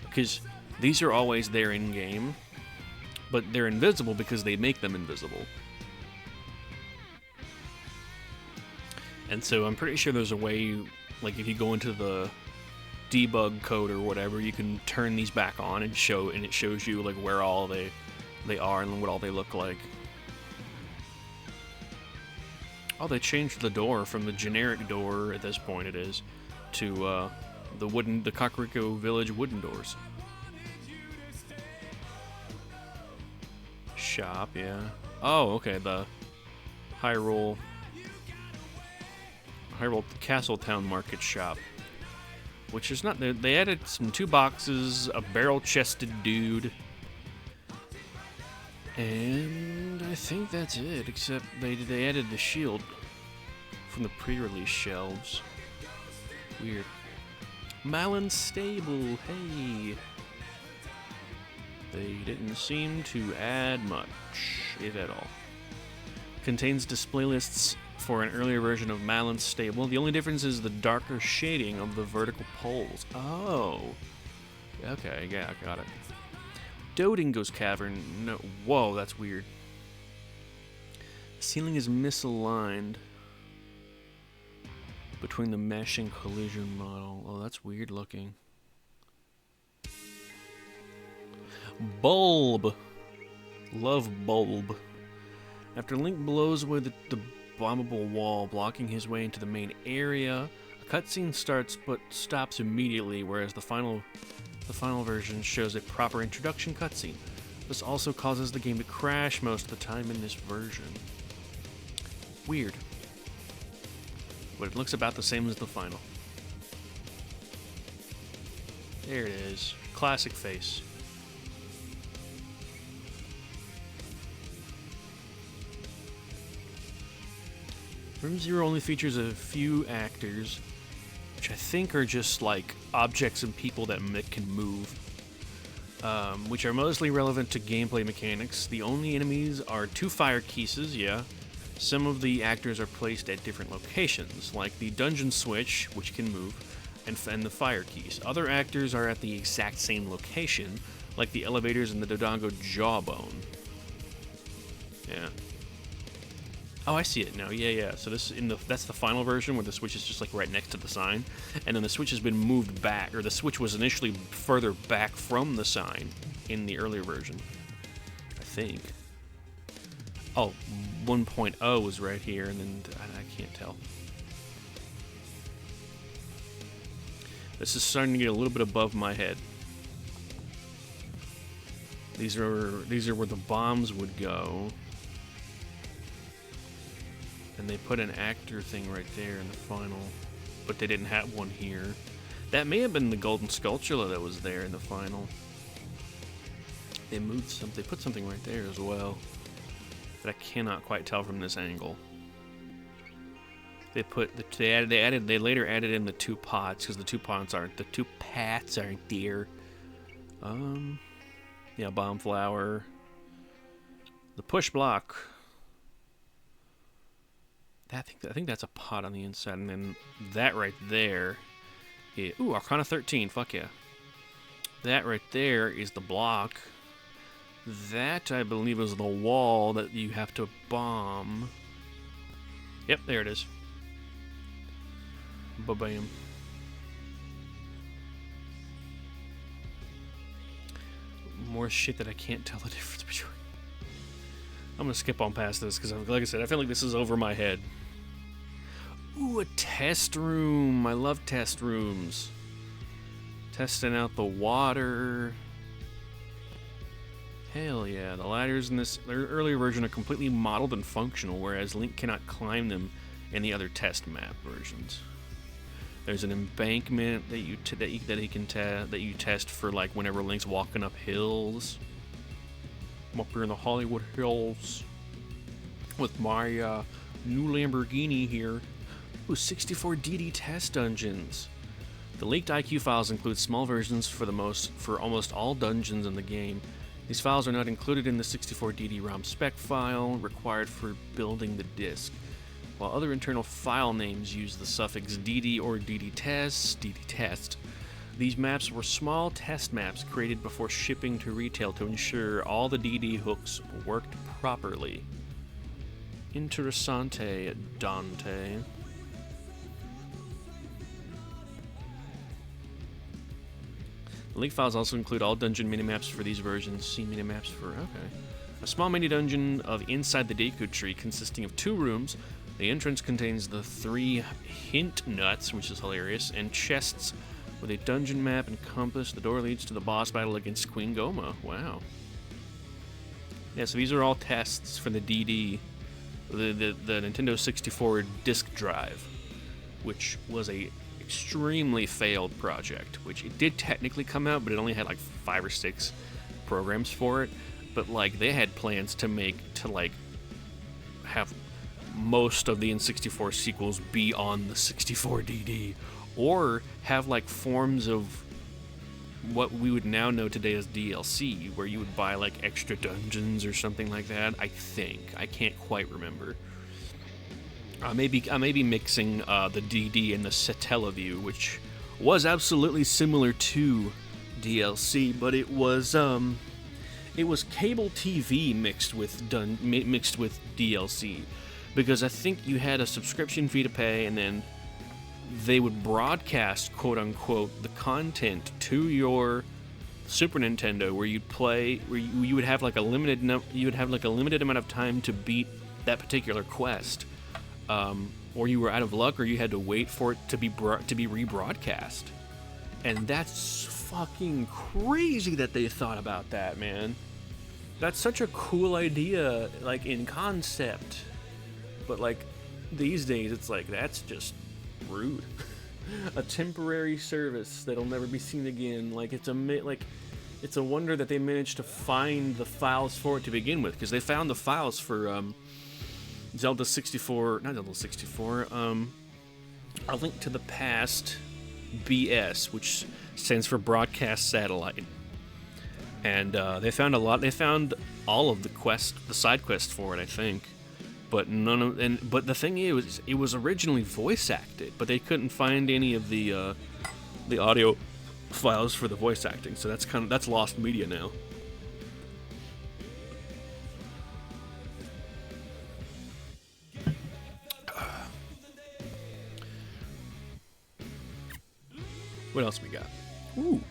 because these are always there in game, but they're invisible because they make them invisible. And so I'm pretty sure there's a way, if you go into the debug code or whatever, you can turn these back on and it shows you where all they are and what all they look like. Oh, they changed the door from the generic door at this point. It is to the Kakariko Village wooden doors. Shop, yeah. Oh, okay. The Hyrule Castletown Market Shop, which is not. They added some 2 boxes, a barrel-chested dude. And I think that's it, except they added the shield from the pre-release shelves. Weird. Malin Stable, hey! They didn't seem to add much, if at all. Contains display lists for an earlier version of Malin Stable. The only difference is the darker shading of the vertical poles. Oh. Okay, yeah, I got it. Dodingo's Cavern. No, whoa, that's weird. The ceiling is misaligned between the mesh and collision model. Oh, that's weird looking. Bulb. Love Bulb. After Link blows away the bombable wall, blocking his way into the main area, a cutscene starts but stops immediately, whereas the final version shows a proper introduction cutscene. This also causes the game to crash most of the time in this version. Weird. But it looks about the same as the final. There it is. Classic face. Room Zero only features a few actors, which I think are just objects and people that can move, which are mostly relevant to gameplay mechanics. The only enemies are 2 fire keys, yeah. Some of the actors are placed at different locations, like the dungeon switch, which can move, and the fire keys. Other actors are at the exact same location, like the elevators and the Dodongo Jawbone. Yeah. Oh, I see it now. Yeah. So that's the final version where the switch is just right next to the sign, and then the switch has been moved back, or the switch was initially further back from the sign in the earlier version, I think. Oh, 1.0 was right here, and then I can't tell. This is starting to get a little bit above my head. These are where the bombs would go. And they put an actor thing right there in the final, but they didn't have one here. That may have been the Golden Skulltula that was there in the final. They moved something. They put something right there as well, but I cannot quite tell from this angle. They later added in the 2 pots because the 2 pats aren't there. Yeah, bomb flower. The push block. I think that's a pot on the inside, and then that right there is... Ooh, Arcana 13, fuck yeah. That right there is the block. That, I believe, is the wall that you have to bomb. Yep, there it is. Ba-bam. More shit that I can't tell the difference between. I'm gonna skip on past this because, like I said, I feel like this is over my head. Ooh, a test room. I love test rooms. Testing out the water. Hell yeah. The ladders in this earlier version are completely modeled and functional, whereas Link cannot climb them in the other test map versions. There's an embankment that you test for, like, whenever Link's walking up hills. I'm up here in the Hollywood Hills with my new Lamborghini here. Ooh, 64 DD test dungeons. The leaked IQ files include small versions for almost all dungeons in the game. These files are not included in the 64 DD ROM spec file required for building the disc, while other internal file names use the suffix DD or DD test. These maps were small test maps created before shipping to retail to ensure all the DD hooks worked properly. Interessante, Dante. The leak files also include all dungeon minimaps for these versions. See minimaps for... okay. A small mini-dungeon of Inside the Deku Tree consisting of 2 rooms. The entrance contains the 3 hint nuts, which is hilarious, and chests with a dungeon map and compass. The door leads to the boss battle against Queen Goma. Wow. Yeah, so these are all tests for the DD, the Nintendo 64 disk drive, which was a extremely failed project, which it did technically come out, but it only had like 5 or 6 programs for it. But like they had plans to have most of the N64 sequels be on the 64 DD, or have like forms of what we would now know today as DLC, where you would buy like extra dungeons or something like that. I think I can't quite remember. I may be mixing the DD and the Satellaview, which was absolutely similar to DLC, but it was cable TV mixed with DLC, because I think you had a subscription fee to pay, and then they would broadcast, quote unquote, the content to your Super Nintendo, where you'd play, where you would have like a limited amount of time to beat that particular quest. Or you were out of luck, or you had to wait for it to be rebroadcast. And that's fucking crazy that they thought about that, man. That's such a cool idea, like, in concept. But, like, these days, it's like, that's just rude. A temporary service that'll never be seen again. Like, it's a wonder that they managed to find the files for it to begin with, because they found the files for, Zelda 64, not Zelda 64, A Link to the Past BS, which stands for Broadcast Satellite. And they found all of the side quests for it, I think. But but the thing is, it was originally voice acted, but they couldn't find any of the audio files for the voice acting, so that's lost media now. What else we got? Ooh.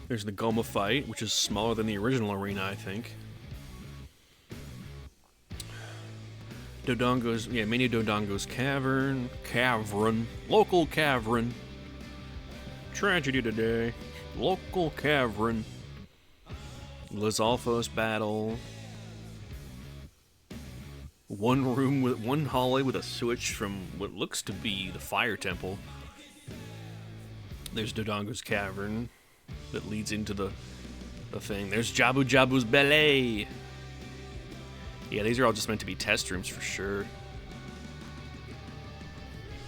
There's the Goma fight, which is smaller than the original arena, I think. Mania Dodongo's Cavern. Local Cavern. Tragedy today. Local Cavern. Lizalfos battle. One hallway with a switch from what looks to be the Fire Temple. There's Dodongo's Cavern that leads into the thing. There's Jabu Jabu's Ballet. Yeah, these are all just meant to be test rooms for sure.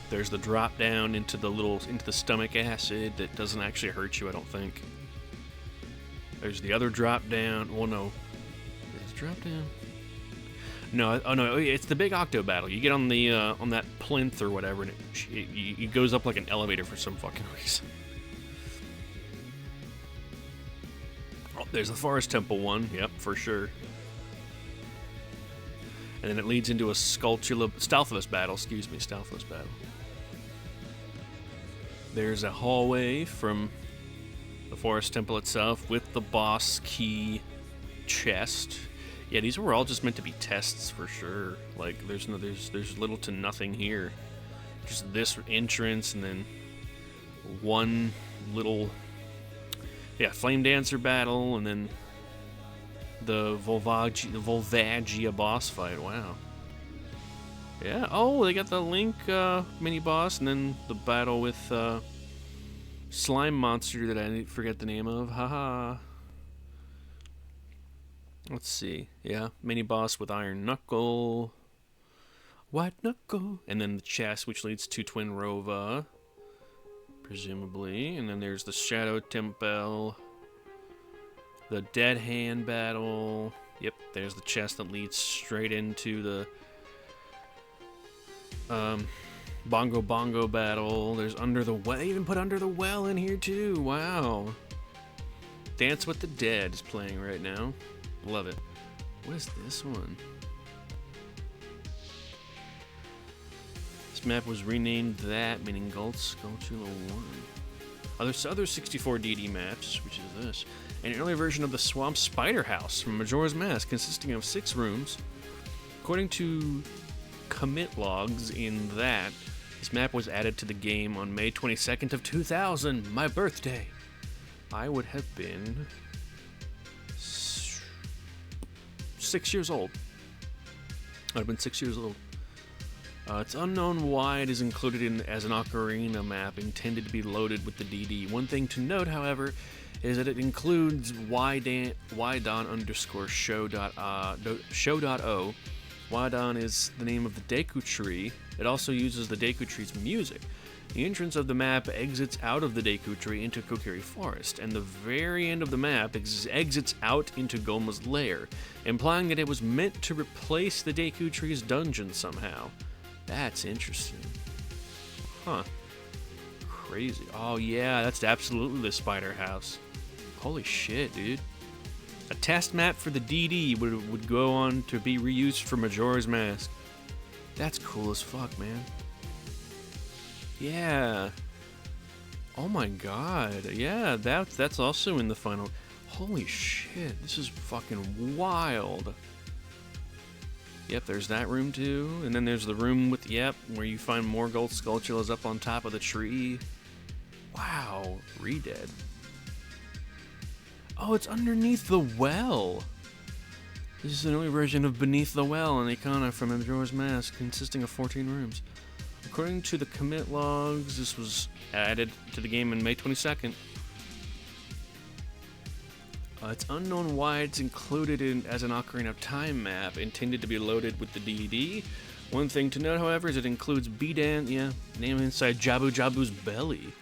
There's the drop down into the stomach acid that doesn't actually hurt you, I don't think. There's the other drop down. Well, no. Is it drop down? No, oh no, it's the big Octo battle. You get on the on that plinth or whatever, and it goes up like an elevator for some fucking reason. Oh, there's the Forest Temple one. Yep, for sure. And then it leads into a Stalfos battle. Stalfos battle. There's a hallway from The forest temple itself with the boss key chest. Yeah, these were all just meant to be tests for sure. Like, there's little to nothing here. Just this entrance and then one little, flame dancer battle and then the Volvagia boss fight. Wow. Yeah. Oh, they got the Link mini boss and then the battle with slime monster that I forget the name of. Haha. Let's see. Yeah, mini boss with Iron Knuckle, White Knuckle, and then the chest, which leads to Twin Rova, presumably. And then there's the Shadow Temple, the Dead Hand battle. Yep, there's the chest that leads straight into the Bongo Bongo battle. There's Under the Well. They even put Under the Well in here too. Wow. Dance with the Dead is playing right now. Love it. What is this one? This map was renamed that, meaning Skulltula 1. Other 64 DD maps, which is this. An early version of the Swamp Spider House from Majora's Mask, consisting of 6 rooms. According to commit logs in that, this map was added to the game on May 22nd of 2000, my birthday. I would have been 6 years old. I'd have been 6 years old. It's unknown why it is included in as an Ocarina map intended to be loaded with the DD. One thing to note, however, is that it includes ydon_show.o. Ydon is the name of the Deku Tree. It also uses the Deku Tree's music. The entrance of the map exits out of the Deku Tree into Kokiri Forest, and the very end of the map exits out into Goma's lair, implying that it was meant to replace the Deku Tree's dungeon somehow. That's interesting. Huh. Crazy. Oh yeah, that's absolutely the Spider House. Holy shit, dude. A test map for the DD would go on to be reused for Majora's Mask. That's cool as fuck, man. Yeah. Oh my god. Yeah, that's also in the final. Holy shit, this is fucking wild. Yep, there's that room too. And then there's the room with, where you find more gold Skulltulas up on top of the tree. Wow, Redead. Oh, it's underneath the well. This is an early version of Beneath the Well, an icona from Majora's Mask, consisting of 14 rooms. According to the commit logs, this was added to the game on May 22nd. It's unknown why it's included as an Ocarina of Time map, intended to be loaded with the DD. One thing to note, however, is it includes Bidan, named inside Jabu Jabu's belly.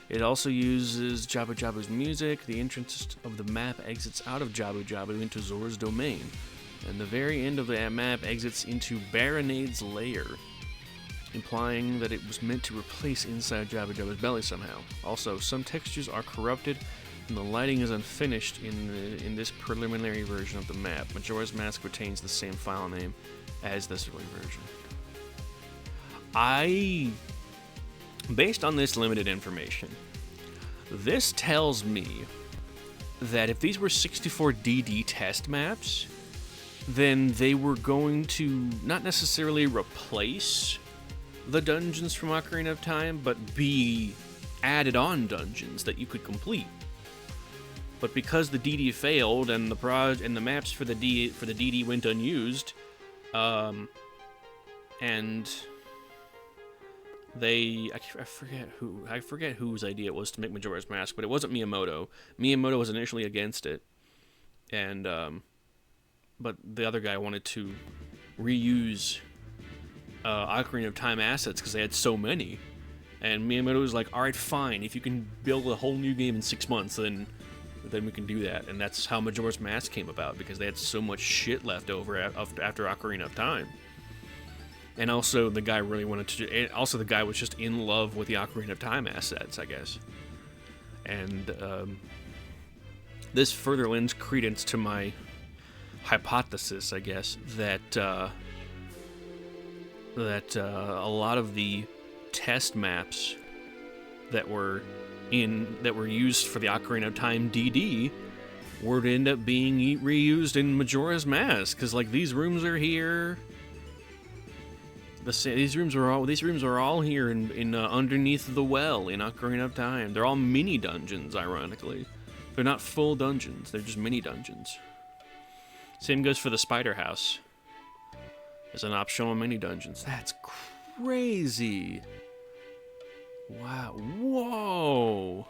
It also uses Jabu Jabu's music. The entrance of the map exits out of Jabu Jabu into Zora's domain, and the very end of that map exits into Baronade's lair, implying that it was meant to replace inside Jabu Jabu's belly somehow. Also, some textures are corrupted, and the lighting is unfinished in this preliminary version of the map. Majora's Mask retains the same file name as this early version. Based on this limited information, this tells me that if these were 64 DD test maps, then they were going to not necessarily replace the dungeons from Ocarina of Time, but be added on dungeons that you could complete. But because the DD failed and the maps for the DD went unused, and I forget whose idea it was to make Majora's Mask, but it wasn't Miyamoto. Miyamoto was initially against it, and but the other guy wanted to reuse Ocarina of Time assets because they had so many, and Miyamoto was like, "All right, fine. If you can build a whole new game in 6 months, then we can do that." And that's how Majora's Mask came about, because they had so much shit left over after Ocarina of Time. And also, the guy really wanted to. Also, the guy was just in love with the Ocarina of Time assets, I guess. And this further lends credence to my hypothesis, I guess, that a lot of the test maps that were that were used for the Ocarina of Time DD would end up being reused in Majora's Mask, because like these rooms are here. These rooms are all here in underneath the well in Ocarina of Time. They're all mini dungeons, ironically. They're not full dungeons. They're just mini dungeons. Same goes for the Spider House. There's an optional mini dungeons. That's crazy. Wow. Whoa.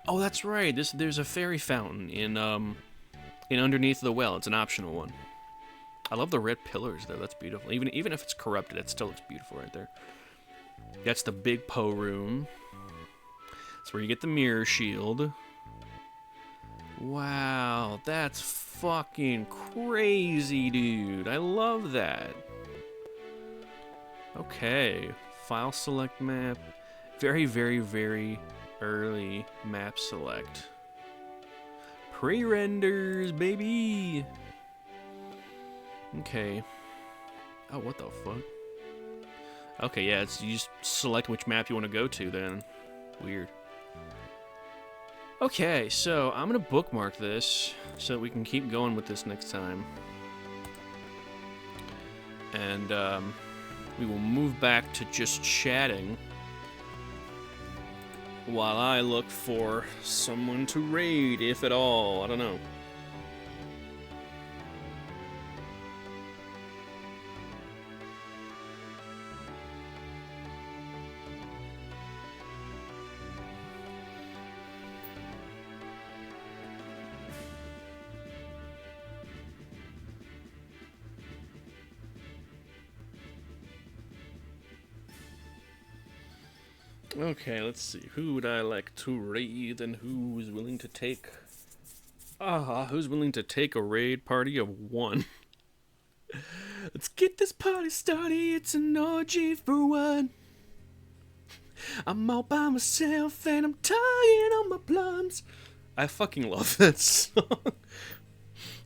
Oh, that's right. There's a fairy fountain in underneath the well. It's an optional one. I love the red pillars though. That's beautiful. Even if it's corrupted, it still looks beautiful right there. That's the big Poe room. That's where you get the mirror shield. Wow, that's fucking crazy, dude. I love that. Okay, file select map. Very, very, very early map select. Pre-renders, baby. Okay. Oh, what the fuck? Okay, yeah, you just select which map you want to go to then. Weird. Okay, so I'm gonna bookmark this so that we can keep going with this next time. And we will move back to just chatting while I look for someone to raid, if at all. I don't know. Okay, let's see. Who would I like to raid and who is willing to take... who's willing to take a raid party of one? Let's get this party started, it's an orgy for one. I'm all by myself and I'm tying on my plums. I fucking love that song.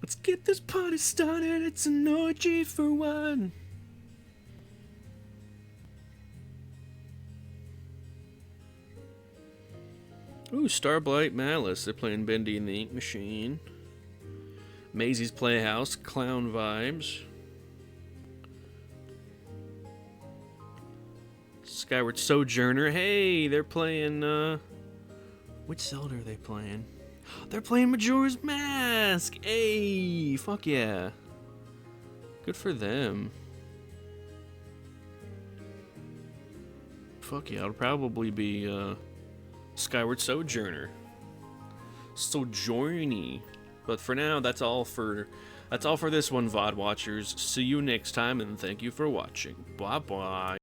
Let's get this party started, it's an orgy for one. Ooh, Starblight Malice. They're playing Bendy and the Ink Machine. Maisie's Playhouse. Clown Vibes. Skyward Sojourner. Hey, they're playing, which Zelda are they playing? They're playing Majora's Mask! Hey! Fuck yeah. Good for them. Fuck yeah, it'll probably be, Skyward Sojourner. Sojourney. But for now, that's all for this one, VOD watchers. See you next time, and thank you for watching. Bye bye.